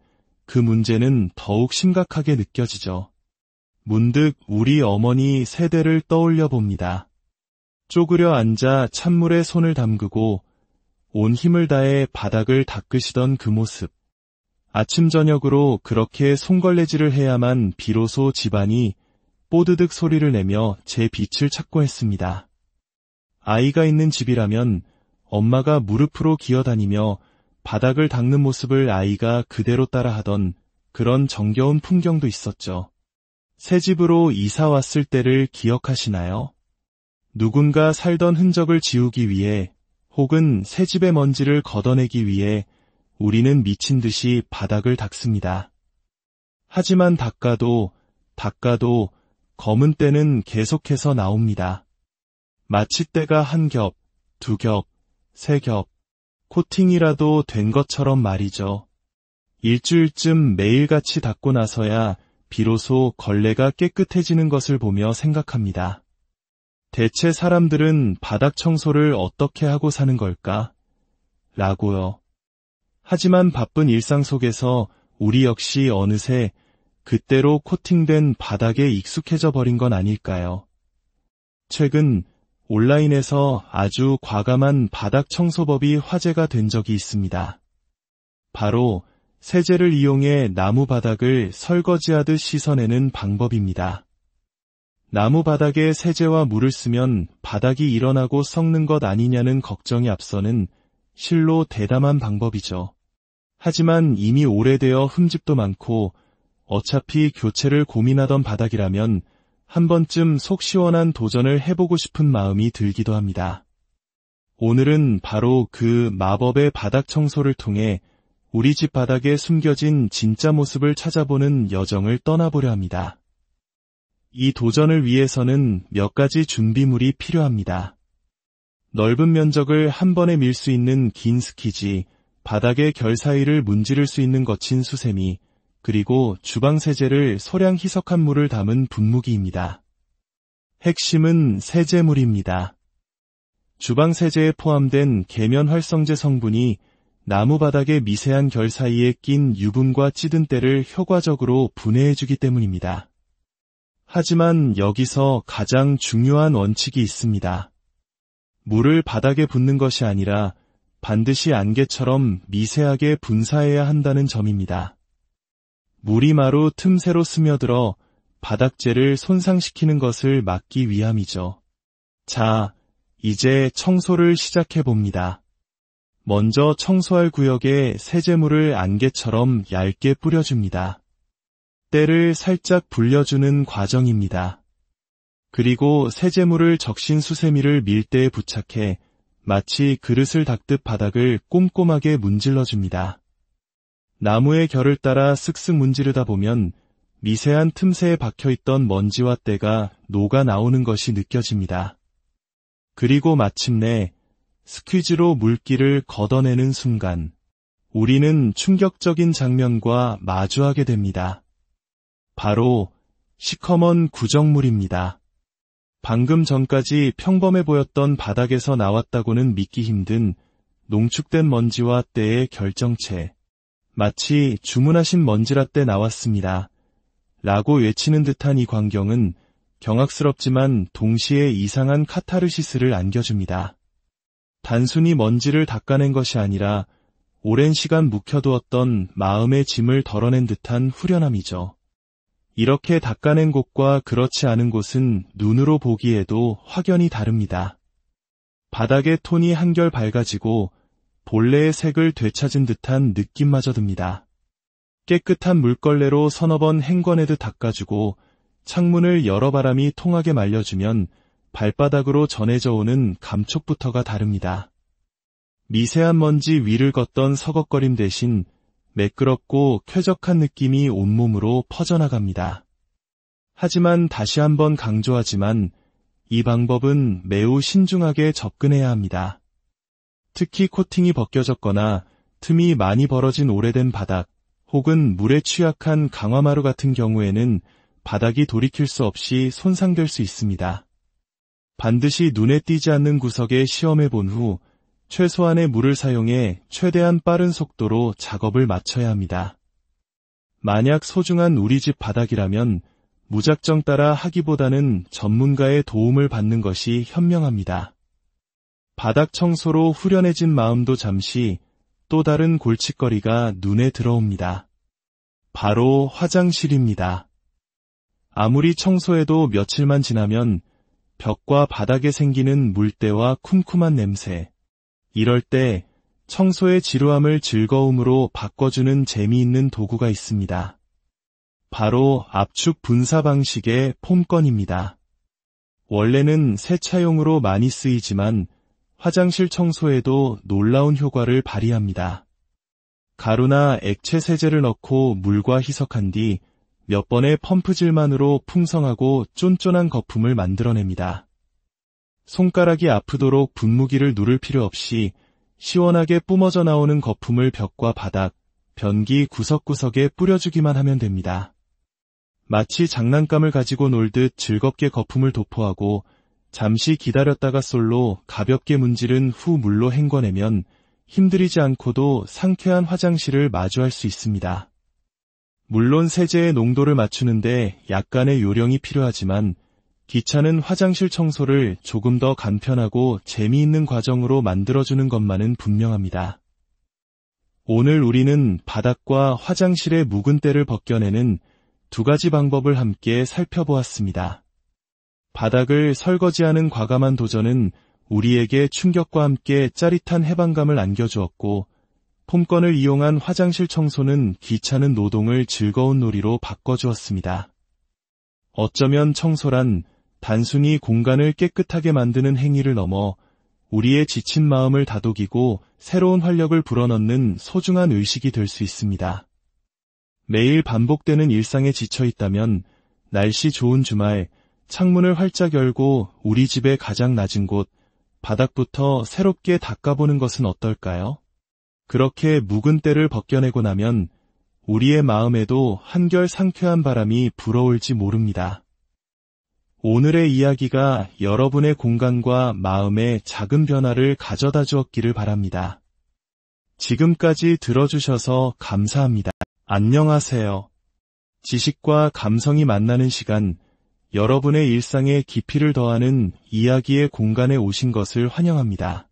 그 문제는 더욱 심각하게 느껴지죠. 문득 우리 어머니 세대를 떠올려 봅니다. 쪼그려 앉아 찬물에 손을 담그고 온 힘을 다해 바닥을 닦으시던 그 모습. 아침 저녁으로 그렇게 손걸레질을 해야만 비로소 집안이 뽀드득 소리를 내며 제 빛을 찾고 했습니다. 아이가 있는 집이라면 엄마가 무릎으로 기어다니며 바닥을 닦는 모습을 아이가 그대로 따라하던 그런 정겨운 풍경도 있었죠. 새 집으로 이사 왔을 때를 기억하시나요? 누군가 살던 흔적을 지우기 위해 혹은 새 집의 먼지를 걷어내기 위해 우리는 미친 듯이 바닥을 닦습니다. 하지만 닦아도 검은 때는 계속해서 나옵니다. 마치 때가 한 겹, 두 겹, 세 겹, 코팅이라도 된 것처럼 말이죠. 일주일쯤 매일같이 닦고 나서야 비로소 걸레가 깨끗해지는 것을 보며 생각합니다. 대체 사람들은 바닥 청소를 어떻게 하고 사는 걸까? 라고요. 하지만 바쁜 일상 속에서 우리 역시 어느새 그때로 코팅된 바닥에 익숙해져 버린 건 아닐까요? 최근 온라인에서 아주 과감한 바닥 청소법이 화제가 된 적이 있습니다. 바로 세제를 이용해 나무 바닥을 설거지하듯 씻어내는 방법입니다. 나무 바닥에 세제와 물을 쓰면 바닥이 일어나고 썩는 것 아니냐는 걱정이 앞서는 실로 대담한 방법이죠. 하지만 이미 오래되어 흠집도 많고 어차피 교체를 고민하던 바닥이라면 한 번쯤 속 시원한 도전을 해보고 싶은 마음이 들기도 합니다. 오늘은 바로 그 마법의 바닥 청소를 통해 우리 집 바닥에 숨겨진 진짜 모습을 찾아보는 여정을 떠나보려 합니다. 이 도전을 위해서는 몇 가지 준비물이 필요합니다. 넓은 면적을 한 번에 밀 수 있는 긴 스키지, 바닥의 결 사이를 문지를 수 있는 거친 수세미, 그리고 주방 세제를 소량 희석한 물을 담은 분무기입니다. 핵심은 세제물입니다. 주방 세제에 포함된 계면 활성제 성분이 나무 바닥의 미세한 결 사이에 낀 유분과 찌든 때를 효과적으로 분해해주기 때문입니다. 하지만 여기서 가장 중요한 원칙이 있습니다. 물을 바닥에 붓는 것이 아니라 반드시 안개처럼 미세하게 분사해야 한다는 점입니다. 물이 마루 틈새로 스며들어 바닥재를 손상시키는 것을 막기 위함이죠. 자, 이제 청소를 시작해봅니다. 먼저 청소할 구역에 세제물을 안개처럼 얇게 뿌려줍니다. 때를 살짝 불려주는 과정입니다. 그리고 세제물을 적신 수세미를 밀대에 부착해 마치 그릇을 닦듯 바닥을 꼼꼼하게 문질러줍니다. 나무의 결을 따라 쓱쓱 문지르다 보면 미세한 틈새에 박혀있던 먼지와 때가 녹아 나오는 것이 느껴집니다. 그리고 마침내 스퀴즈로 물기를 걷어내는 순간 우리는 충격적인 장면과 마주하게 됩니다. 바로 시커먼 구정물입니다. 방금 전까지 평범해 보였던 바닥에서 나왔다고는 믿기 힘든 농축된 먼지와 때의 결정체. 마치 주문하신 먼지라떼 나왔습니다. 라고 외치는 듯한 이 광경은 경악스럽지만 동시에 이상한 카타르시스를 안겨줍니다. 단순히 먼지를 닦아낸 것이 아니라 오랜 시간 묵혀두었던 마음의 짐을 덜어낸 듯한 후련함이죠. 이렇게 닦아낸 곳과 그렇지 않은 곳은 눈으로 보기에도 확연히 다릅니다. 바닥의 톤이 한결 밝아지고 본래의 색을 되찾은 듯한 느낌마저 듭니다. 깨끗한 물걸레로 서너 번 헹궈내듯 닦아주고 창문을 여러 바람이 통하게 말려주면 발바닥으로 전해져 오는 감촉부터가 다릅니다. 미세한 먼지 위를 걷던 서걱거림 대신 매끄럽고 쾌적한 느낌이 온몸으로 퍼져나갑니다. 하지만 다시 한번 강조하지만 이 방법은 매우 신중하게 접근해야 합니다. 특히 코팅이 벗겨졌거나 틈이 많이 벌어진 오래된 바닥, 혹은 물에 취약한 강화마루 같은 경우에는 바닥이 돌이킬 수 없이 손상될 수 있습니다. 반드시 눈에 띄지 않는 구석에 시험해 본 후 최소한의 물을 사용해 최대한 빠른 속도로 작업을 마쳐야 합니다. 만약 소중한 우리 집 바닥이라면 무작정 따라 하기보다는 전문가의 도움을 받는 것이 현명합니다. 바닥 청소로 후련해진 마음도 잠시 또 다른 골칫거리가 눈에 들어옵니다. 바로 화장실입니다. 아무리 청소해도 며칠만 지나면 벽과 바닥에 생기는 물때와 쿰쿰한 냄새. 이럴 때 청소의 지루함을 즐거움으로 바꿔주는 재미있는 도구가 있습니다. 바로 압축 분사 방식의 폼건입니다. 원래는 세차용으로 많이 쓰이지만 화장실 청소에도 놀라운 효과를 발휘합니다. 가루나 액체 세제를 넣고 물과 희석한 뒤 몇 번의 펌프질만으로 풍성하고 쫀쫀한 거품을 만들어냅니다. 손가락이 아프도록 분무기를 누를 필요 없이 시원하게 뿜어져 나오는 거품을 벽과 바닥, 변기 구석구석에 뿌려주기만 하면 됩니다. 마치 장난감을 가지고 놀듯 즐겁게 거품을 도포하고 잠시 기다렸다가 솔로 가볍게 문지른 후 물로 헹궈내면 힘들이지 않고도 상쾌한 화장실을 마주할 수 있습니다. 물론 세제의 농도를 맞추는데 약간의 요령이 필요하지만 귀찮은 화장실 청소를 조금 더 간편하고 재미있는 과정으로 만들어주는 것만은 분명합니다. 오늘 우리는 바닥과 화장실의 묵은 때를 벗겨내는 두 가지 방법을 함께 살펴보았습니다. 바닥을 설거지하는 과감한 도전은 우리에게 충격과 함께 짜릿한 해방감을 안겨주었고, 폼건을 이용한 화장실 청소는 귀찮은 노동을 즐거운 놀이로 바꿔주었습니다. 어쩌면 청소란 단순히 공간을 깨끗하게 만드는 행위를 넘어 우리의 지친 마음을 다독이고 새로운 활력을 불어넣는 소중한 의식이 될 수 있습니다. 매일 반복되는 일상에 지쳐있다면 날씨 좋은 주말 창문을 활짝 열고 우리 집의 가장 낮은 곳 바닥부터 새롭게 닦아보는 것은 어떨까요? 그렇게 묵은 때를 벗겨내고 나면 우리의 마음에도 한결 상쾌한 바람이 불어올지 모릅니다. 오늘의 이야기가 여러분의 공간과 마음에 작은 변화를 가져다 주었기를 바랍니다. 지금까지 들어주셔서 감사합니다. 안녕하세요. 지식과 감성이 만나는 시간, 여러분의 일상에 깊이를 더하는 이야기의 공간에 오신 것을 환영합니다.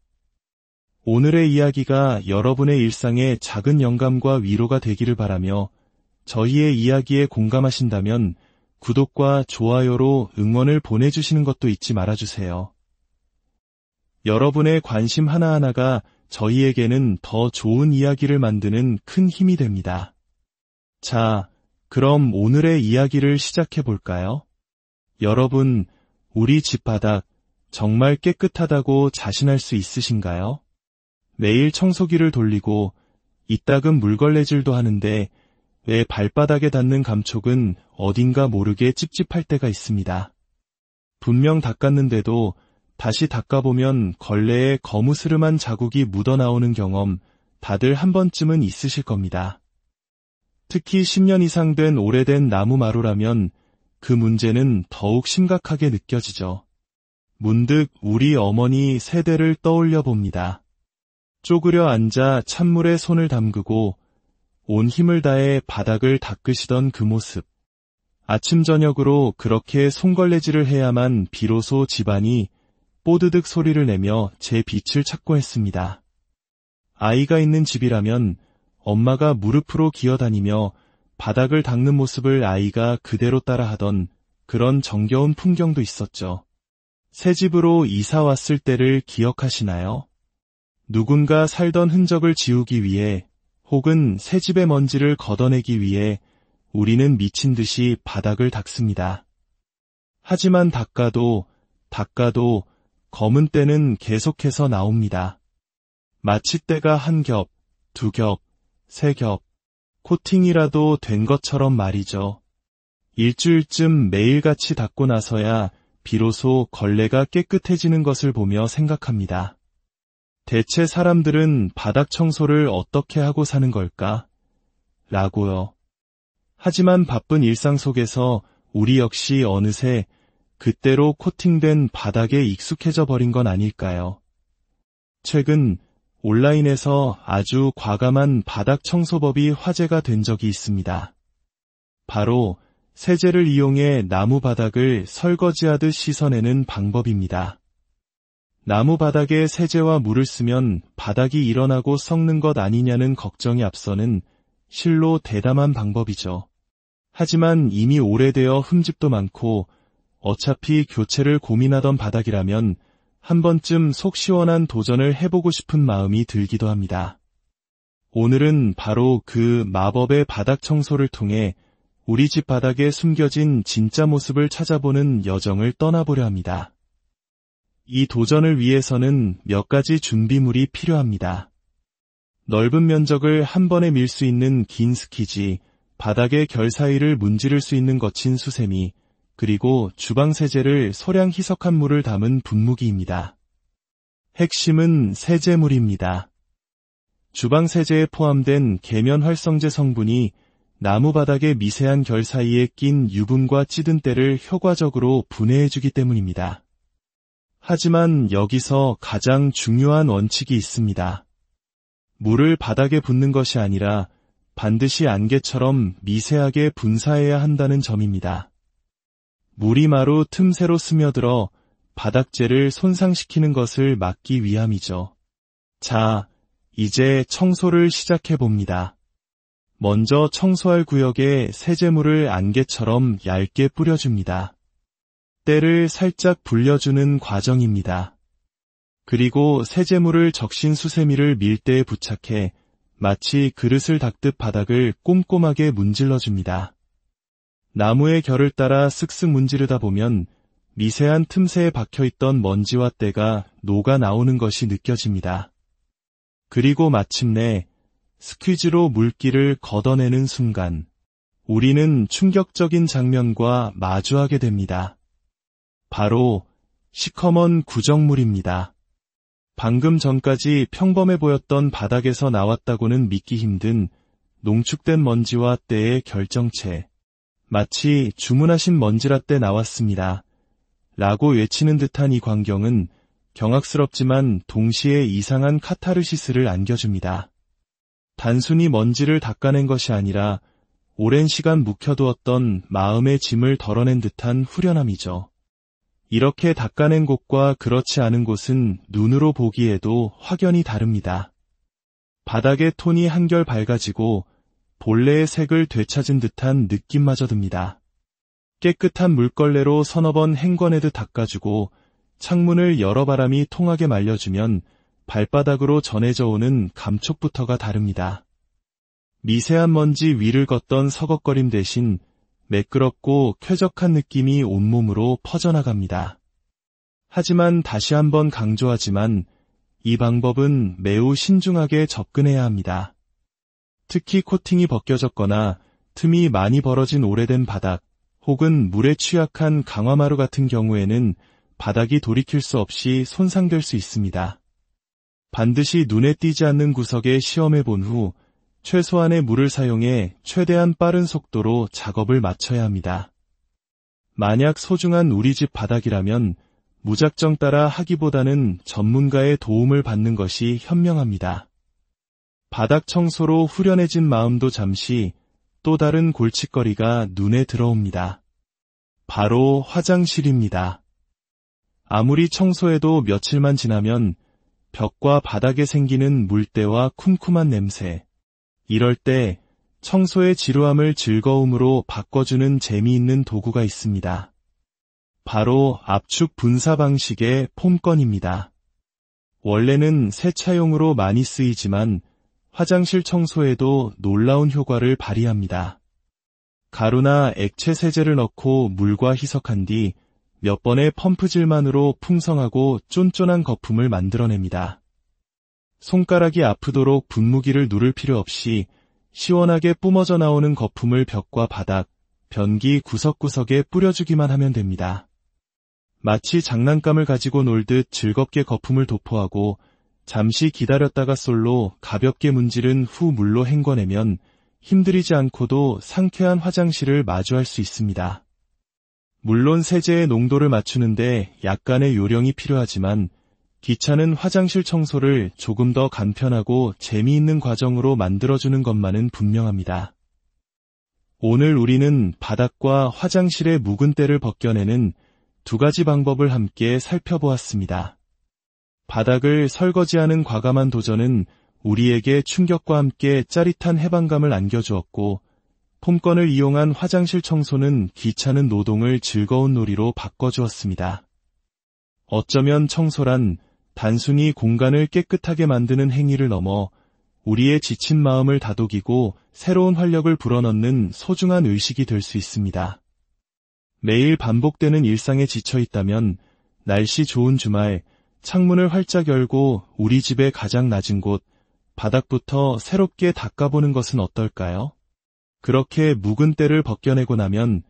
오늘의 이야기가 여러분의 일상에 작은 영감과 위로가 되기를 바라며 저희의 이야기에 공감하신다면 구독과 좋아요로 응원을 보내주시는 것도 잊지 말아주세요. 여러분의 관심 하나하나가 저희에게는 더 좋은 이야기를 만드는 큰 힘이 됩니다. 자, 그럼 오늘의 이야기를 시작해볼까요? 여러분, 우리 집 바닥 정말 깨끗하다고 자신할 수 있으신가요? 매일 청소기를 돌리고 이따금 물걸레질도 하는데 왜 발바닥에 닿는 감촉은 어딘가 모르게 찝찝할 때가 있습니다. 분명 닦았는데도 다시 닦아보면 걸레에 거무스름한 자국이 묻어나오는 경험 다들 한 번쯤은 있으실 겁니다. 특히 10년 이상 된 오래된 나무 마루라면 그 문제는 더욱 심각하게 느껴지죠. 문득 우리 어머니 세대를 떠올려 봅니다. 쪼그려 앉아 찬물에 손을 담그고 온 힘을 다해 바닥을 닦으시던 그 모습. 아침 저녁으로 그렇게 손걸레질을 해야만 비로소 집안이 뽀드득 소리를 내며 제 빛을 찾고 했습니다. 아이가 있는 집이라면 엄마가 무릎으로 기어다니며 바닥을 닦는 모습을 아이가 그대로 따라하던 그런 정겨운 풍경도 있었죠. 새 집으로 이사 왔을 때를 기억하시나요? 누군가 살던 흔적을 지우기 위해 혹은 새 집의 먼지를 걷어내기 위해 우리는 미친 듯이 바닥을 닦습니다. 하지만 닦아도 검은 때는 계속해서 나옵니다. 마치 때가 한 겹, 두 겹, 세 겹, 코팅이라도 된 것처럼 말이죠. 일주일쯤 매일같이 닦고 나서야 비로소 걸레가 깨끗해지는 것을 보며 생각합니다. 대체 사람들은 바닥 청소를 어떻게 하고 사는 걸까? 라고요. 하지만 바쁜 일상 속에서 우리 역시 어느새 그때로 코팅된 바닥에 익숙해져 버린 건 아닐까요? 최근 온라인에서 아주 과감한 바닥 청소법이 화제가 된 적이 있습니다. 바로 세제를 이용해 나무 바닥을 설거지하듯 씻어내는 방법입니다. 나무 바닥에 세제와 물을 쓰면 바닥이 일어나고 썩는 것 아니냐는 걱정이 앞서는 실로 대담한 방법이죠. 하지만 이미 오래되어 흠집도 많고 어차피 교체를 고민하던 바닥이라면 한 번쯤 속 시원한 도전을 해보고 싶은 마음이 들기도 합니다. 오늘은 바로 그 마법의 바닥 청소를 통해 우리 집 바닥에 숨겨진 진짜 모습을 찾아보는 여정을 떠나보려 합니다. 이 도전을 위해서는 몇 가지 준비물이 필요합니다. 넓은 면적을 한 번에 밀 수 있는 긴 스키지, 바닥의 결 사이를 문지를 수 있는 거친 수세미, 그리고 주방 세제를 소량 희석한 물을 담은 분무기입니다. 핵심은 세제물입니다. 주방 세제에 포함된 계면 활성제 성분이 나무 바닥의 미세한 결 사이에 낀 유분과 찌든 때를 효과적으로 분해해주기 때문입니다. 하지만 여기서 가장 중요한 원칙이 있습니다. 물을 바닥에 붓는 것이 아니라 반드시 안개처럼 미세하게 분사해야 한다는 점입니다. 물이 마루 틈새로 스며들어 바닥재를 손상시키는 것을 막기 위함이죠. 자, 이제 청소를 시작해봅니다. 먼저 청소할 구역에 세제물을 안개처럼 얇게 뿌려줍니다. 때를 살짝 불려주는 과정입니다. 그리고 세제물을 적신 수세미를 밀대에 부착해 마치 그릇을 닦듯 바닥을 꼼꼼하게 문질러줍니다. 나무의 결을 따라 쓱쓱 문지르다 보면 미세한 틈새에 박혀있던 먼지와 때가 녹아 나오는 것이 느껴집니다. 그리고 마침내 스퀴즈로 물기를 걷어내는 순간 우리는 충격적인 장면과 마주하게 됩니다. 바로 시커먼 구정물입니다. 방금 전까지 평범해 보였던 바닥에서 나왔다고는 믿기 힘든 농축된 먼지와 때의 결정체. 마치 주문하신 먼지라떼 나왔습니다. 라고 외치는 듯한 이 광경은 경악스럽지만 동시에 이상한 카타르시스를 안겨줍니다. 단순히 먼지를 닦아낸 것이 아니라 오랜 시간 묵혀두었던 마음의 짐을 덜어낸 듯한 후련함이죠. 이렇게 닦아낸 곳과 그렇지 않은 곳은 눈으로 보기에도 확연히 다릅니다. 바닥의 톤이 한결 밝아지고 본래의 색을 되찾은 듯한 느낌마저 듭니다. 깨끗한 물걸레로 서너 번 헹궈내듯 닦아주고 창문을 여러 바람이 통하게 말려주면 발바닥으로 전해져 오는 감촉부터가 다릅니다. 미세한 먼지 위를 걷던 서걱거림 대신 매끄럽고 쾌적한 느낌이 온몸으로 퍼져나갑니다. 하지만 다시 한번 강조하지만 이 방법은 매우 신중하게 접근해야 합니다. 특히 코팅이 벗겨졌거나 틈이 많이 벌어진 오래된 바닥 혹은 물에 취약한 강화마루 같은 경우에는 바닥이 돌이킬 수 없이 손상될 수 있습니다. 반드시 눈에 띄지 않는 구석에 시험해 본 후 최소한의 물을 사용해 최대한 빠른 속도로 작업을 마쳐야 합니다. 만약 소중한 우리 집 바닥이라면 무작정 따라 하기보다는 전문가의 도움을 받는 것이 현명합니다. 바닥 청소로 후련해진 마음도 잠시 또 다른 골칫거리가 눈에 들어옵니다. 바로 화장실입니다. 아무리 청소해도 며칠만 지나면 벽과 바닥에 생기는 물때와 쿰쿰한 냄새. 이럴 때 청소의 지루함을 즐거움으로 바꿔주는 재미있는 도구가 있습니다. 바로 압축 분사 방식의 폼건입니다. 원래는 세차용으로 많이 쓰이지만 화장실 청소에도 놀라운 효과를 발휘합니다. 가루나 액체 세제를 넣고 물과 희석한 뒤 몇 번의 펌프질만으로 풍성하고 쫀쫀한 거품을 만들어냅니다. 손가락이 아프도록 분무기를 누를 필요 없이 시원하게 뿜어져 나오는 거품을 벽과 바닥, 변기 구석구석에 뿌려주기만 하면 됩니다. 마치 장난감을 가지고 놀듯 즐겁게 거품을 도포하고 잠시 기다렸다가 솔로 가볍게 문지른 후 물로 헹궈내면 힘들이지 않고도 상쾌한 화장실을 마주할 수 있습니다. 물론 세제의 농도를 맞추는데 약간의 요령이 필요하지만 귀찮은 화장실 청소를 조금 더 간편하고 재미있는 과정으로 만들어주는 것만은 분명합니다. 오늘 우리는 바닥과 화장실의 묵은 때를 벗겨내는 두 가지 방법을 함께 살펴보았습니다. 바닥을 설거지하는 과감한 도전은 우리에게 충격과 함께 짜릿한 해방감을 안겨주었고, 폼건을 이용한 화장실 청소는 귀찮은 노동을 즐거운 놀이로 바꿔주었습니다. 어쩌면 청소란 단순히 공간을 깨끗하게 만드는 행위를 넘어 우리의 지친 마음을 다독이고 새로운 활력을 불어넣는 소중한 의식이 될 수 있습니다. 매일 반복되는 일상에 지쳐 있다면 날씨 좋은 주말 창문을 활짝 열고 우리 집의 가장 낮은 곳, 바닥부터 새롭게 닦아보는 것은 어떨까요? 그렇게 묵은 때를 벗겨내고 나면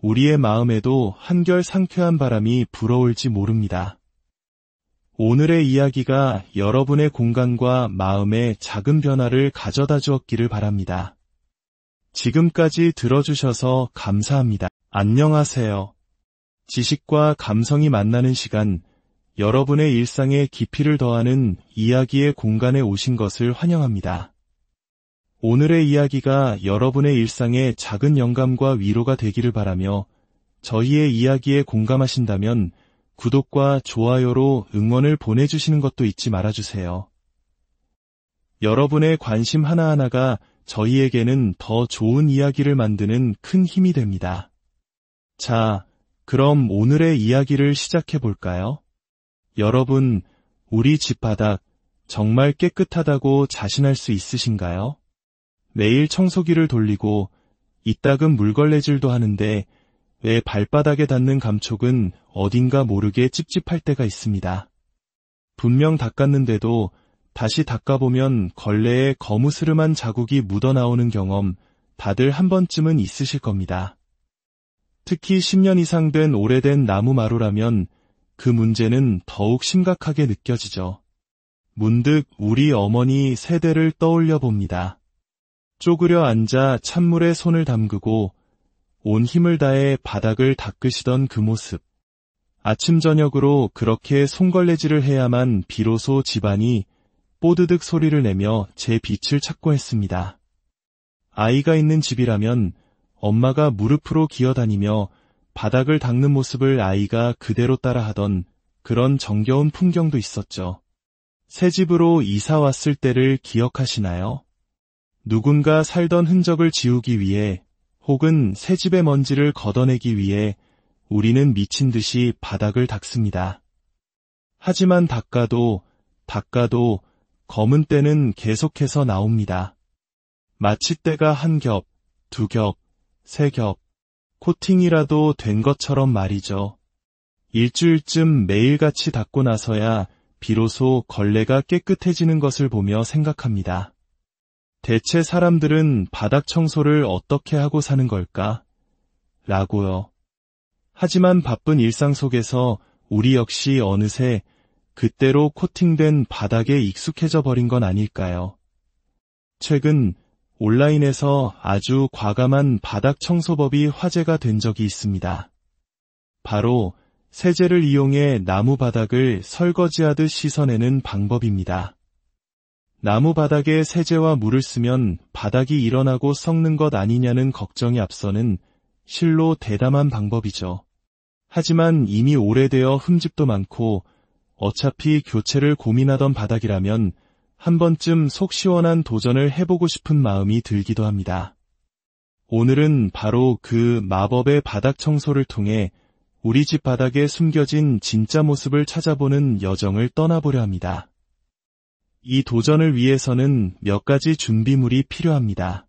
우리의 마음에도 한결 상쾌한 바람이 불어올지 모릅니다. 오늘의 이야기가 여러분의 공간과 마음에 작은 변화를 가져다 주었기를 바랍니다. 지금까지 들어주셔서 감사합니다. 안녕하세요. 지식과 감성이 만나는 시간, 여러분의 일상에 깊이를 더하는 이야기의 공간에 오신 것을 환영합니다. 오늘의 이야기가 여러분의 일상에 작은 영감과 위로가 되기를 바라며 저희의 이야기에 공감하신다면 구독과 좋아요로 응원을 보내주시는 것도 잊지 말아주세요. 여러분의 관심 하나하나가 저희에게는 더 좋은 이야기를 만드는 큰 힘이 됩니다. 자, 그럼 오늘의 이야기를 시작해볼까요? 여러분, 우리 집 바닥 정말 깨끗하다고 자신할 수 있으신가요? 매일 청소기를 돌리고 이따금 물걸레질도 하는데 왜 발바닥에 닿는 감촉은 어딘가 모르게 찝찝할 때가 있습니다. 분명 닦았는데도 다시 닦아보면 걸레에 거무스름한 자국이 묻어나오는 경험 다들 한 번쯤은 있으실 겁니다. 특히 10년 이상 된 오래된 나무 마루라면 그 문제는 더욱 심각하게 느껴지죠. 문득 우리 어머니 세대를 떠올려 봅니다. 쪼그려 앉아 찬물에 손을 담그고 온 힘을 다해 바닥을 닦으시던 그 모습. 아침 저녁으로 그렇게 손걸레질을 해야만 비로소 집안이 뽀드득 소리를 내며 제 빛을 찾고 했습니다. 아이가 있는 집이라면 엄마가 무릎으로 기어다니며 바닥을 닦는 모습을 아이가 그대로 따라하던 그런 정겨운 풍경도 있었죠. 새 집으로 이사 왔을 때를 기억하시나요? 누군가 살던 흔적을 지우기 위해 혹은 새 집의 먼지를 걷어내기 위해 우리는 미친 듯이 바닥을 닦습니다. 하지만 닦아도 검은 때는 계속해서 나옵니다. 마치 때가 한 겹, 두 겹, 세 겹, 코팅이라도 된 것처럼 말이죠. 일주일쯤 매일같이 닦고 나서야 비로소 걸레가 깨끗해지는 것을 보며 생각합니다. 대체 사람들은 바닥 청소를 어떻게 하고 사는 걸까? 라고요. 하지만 바쁜 일상 속에서 우리 역시 어느새 그때로 코팅된 바닥에 익숙해져 버린 건 아닐까요? 최근 온라인에서 아주 과감한 바닥 청소법이 화제가 된 적이 있습니다. 바로 세제를 이용해 나무 바닥을 설거지하듯 씻어내는 방법입니다. 나무 바닥에 세제와 물을 쓰면 바닥이 일어나고 썩는 것 아니냐는 걱정이 앞서는 실로 대담한 방법이죠. 하지만 이미 오래되어 흠집도 많고 어차피 교체를 고민하던 바닥이라면 한 번쯤 속 시원한 도전을 해보고 싶은 마음이 들기도 합니다. 오늘은 바로 그 마법의 바닥 청소를 통해 우리 집 바닥에 숨겨진 진짜 모습을 찾아보는 여정을 떠나보려 합니다. 이 도전을 위해서는 몇 가지 준비물이 필요합니다.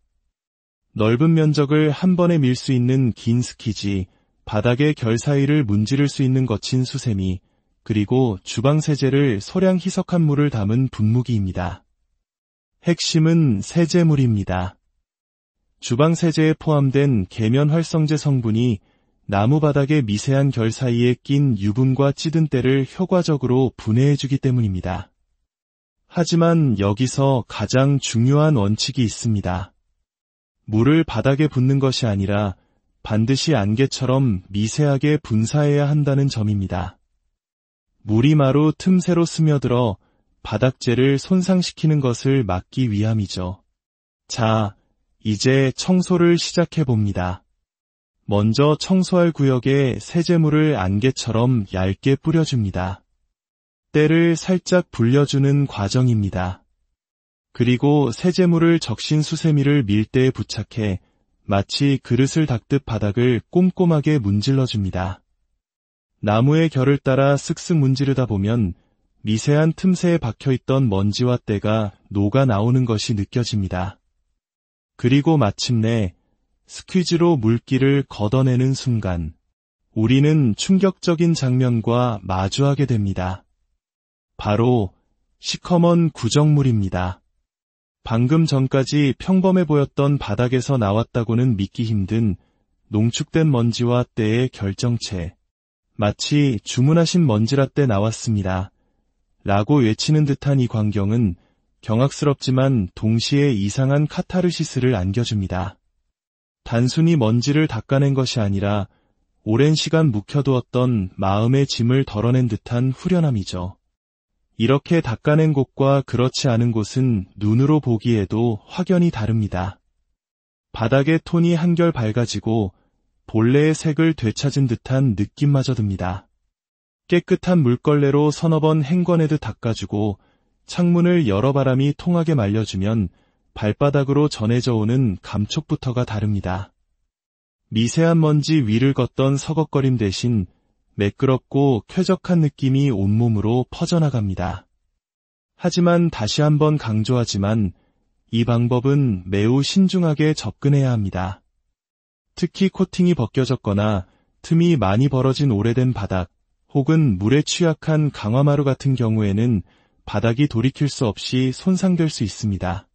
넓은 면적을 한 번에 밀 수 있는 긴 스키지, 바닥의 결 사이를 문지를 수 있는 거친 수세미, 그리고 주방 세제를 소량 희석한 물을 담은 분무기입니다. 핵심은 세제물입니다. 주방 세제에 포함된 계면 활성제 성분이 나무 바닥의 미세한 결 사이에 낀 유분과 찌든 때를 효과적으로 분해해주기 때문입니다. 하지만 여기서 가장 중요한 원칙이 있습니다. 물을 바닥에 붓는 것이 아니라 반드시 안개처럼 미세하게 분사해야 한다는 점입니다. 물이 마루 틈새로 스며들어 바닥재를 손상시키는 것을 막기 위함이죠. 자, 이제 청소를 시작해봅니다. 먼저 청소할 구역에 세제물을 안개처럼 얇게 뿌려줍니다. 때를 살짝 불려주는 과정입니다. 그리고 세제물을 적신 수세미를 밀대에 부착해 마치 그릇을 닦듯 바닥을 꼼꼼하게 문질러줍니다. 나무의 결을 따라 쓱쓱 문지르다 보면 미세한 틈새에 박혀있던 먼지와 때가 녹아 나오는 것이 느껴집니다. 그리고 마침내 스퀴즈로 물기를 걷어내는 순간 우리는 충격적인 장면과 마주하게 됩니다. 바로 시커먼 구정물입니다. 방금 전까지 평범해 보였던 바닥에서 나왔다고는 믿기 힘든 농축된 먼지와 때의 결정체. 마치 주문하신 먼지라떼 나왔습니다. 라고 외치는 듯한 이 광경은 경악스럽지만 동시에 이상한 카타르시스를 안겨줍니다. 단순히 먼지를 닦아낸 것이 아니라 오랜 시간 묵혀두었던 마음의 짐을 덜어낸 듯한 후련함이죠. 이렇게 닦아낸 곳과 그렇지 않은 곳은 눈으로 보기에도 확연히 다릅니다. 바닥의 톤이 한결 밝아지고 본래의 색을 되찾은 듯한 느낌마저 듭니다. 깨끗한 물걸레로 서너 번 헹궈내듯 닦아주고 창문을 여러 바람이 통하게 말려주면 발바닥으로 전해져 오는 감촉부터가 다릅니다. 미세한 먼지 위를 걷던 서걱거림 대신 매끄럽고 쾌적한 느낌이 온몸으로 퍼져나갑니다. 하지만 다시 한번 강조하지만 이 방법은 매우 신중하게 접근해야 합니다. 특히 코팅이 벗겨졌거나 틈이 많이 벌어진 오래된 바닥 혹은 물에 취약한 강화마루 같은 경우에는 바닥이 돌이킬 수 없이 손상될 수 있습니다.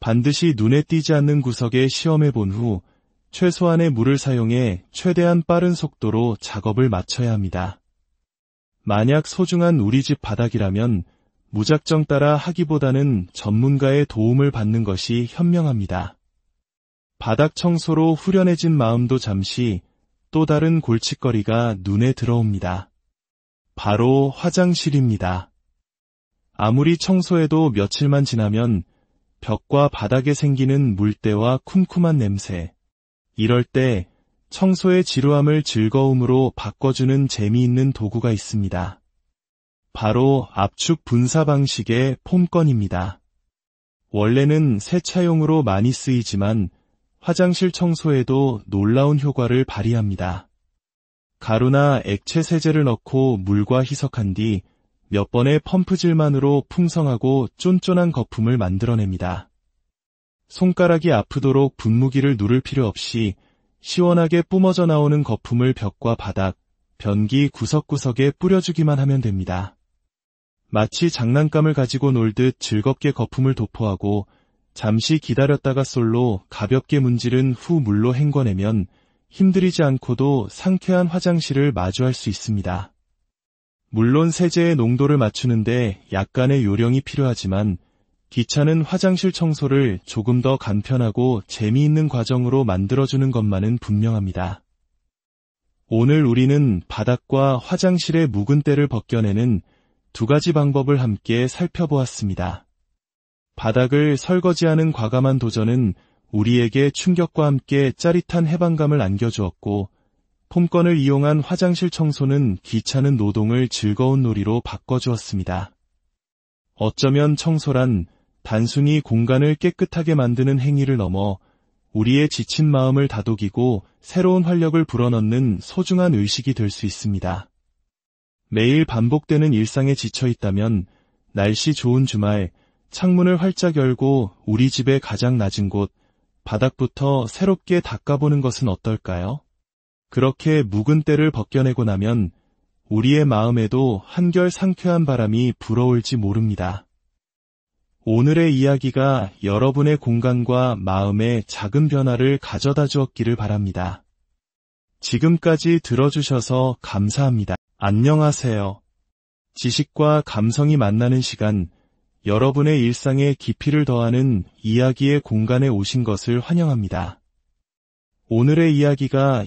반드시 눈에 띄지 않는 구석에 시험해 본 후 최소한의 물을 사용해 최대한 빠른 속도로 작업을 마쳐야 합니다. 만약 소중한 우리 집 바닥이라면 무작정 따라 하기보다는 전문가의 도움을 받는 것이 현명합니다. 바닥 청소로 후련해진 마음도 잠시 또 다른 골칫거리가 눈에 들어옵니다. 바로 화장실입니다. 아무리 청소해도 며칠만 지나면 벽과 바닥에 생기는 물때와 쿰쿰한 냄새. 이럴 때 청소의 지루함을 즐거움으로 바꿔주는 재미있는 도구가 있습니다. 바로 압축 분사 방식의 폼건입니다. 원래는 세차용으로 많이 쓰이지만 화장실 청소에도 놀라운 효과를 발휘합니다. 가루나 액체 세제를 넣고 물과 희석한 뒤 몇 번의 펌프질만으로 풍성하고 쫀쫀한 거품을 만들어냅니다. 손가락이 아프도록 분무기를 누를 필요 없이 시원하게 뿜어져 나오는 거품을 벽과 바닥, 변기 구석구석에 뿌려주기만 하면 됩니다. 마치 장난감을 가지고 놀듯 즐겁게 거품을 도포하고 잠시 기다렸다가 솔로 가볍게 문지른 후 물로 헹궈내면 힘들이지 않고도 상쾌한 화장실을 마주할 수 있습니다. 물론 세제의 농도를 맞추는데 약간의 요령이 필요하지만 귀찮은 화장실 청소를 조금 더 간편하고 재미있는 과정으로 만들어주는 것만은 분명합니다. 오늘 우리는 바닥과 화장실의 묵은 때를 벗겨내는 두 가지 방법을 함께 살펴보았습니다. 바닥을 설거지하는 과감한 도전은 우리에게 충격과 함께 짜릿한 해방감을 안겨주었고 폼건을 이용한 화장실 청소는 귀찮은 노동을 즐거운 놀이로 바꿔주었습니다. 어쩌면 청소란 단순히 공간을 깨끗하게 만드는 행위를 넘어 우리의 지친 마음을 다독이고 새로운 활력을 불어넣는 소중한 의식이 될 수 있습니다. 매일 반복되는 일상에 지쳐있다면 날씨 좋은 주말 창문을 활짝 열고 우리 집의 가장 낮은 곳 바닥부터 새롭게 닦아보는 것은 어떨까요? 그렇게 묵은 때를 벗겨내고 나면 우리의 마음에도 한결 상쾌한 바람이 불어올지 모릅니다. 오늘의 이야기가 여러분의 공간과 마음에 작은 변화를 가져다 주었기를 바랍니다. 지금까지 들어주셔서 감사합니다. 안녕하세요. 지식과 감성이 만나는 시간, 여러분의 일상에 깊이를 더하는 이야기의 공간에 오신 것을 환영합니다. 오늘의 이야기가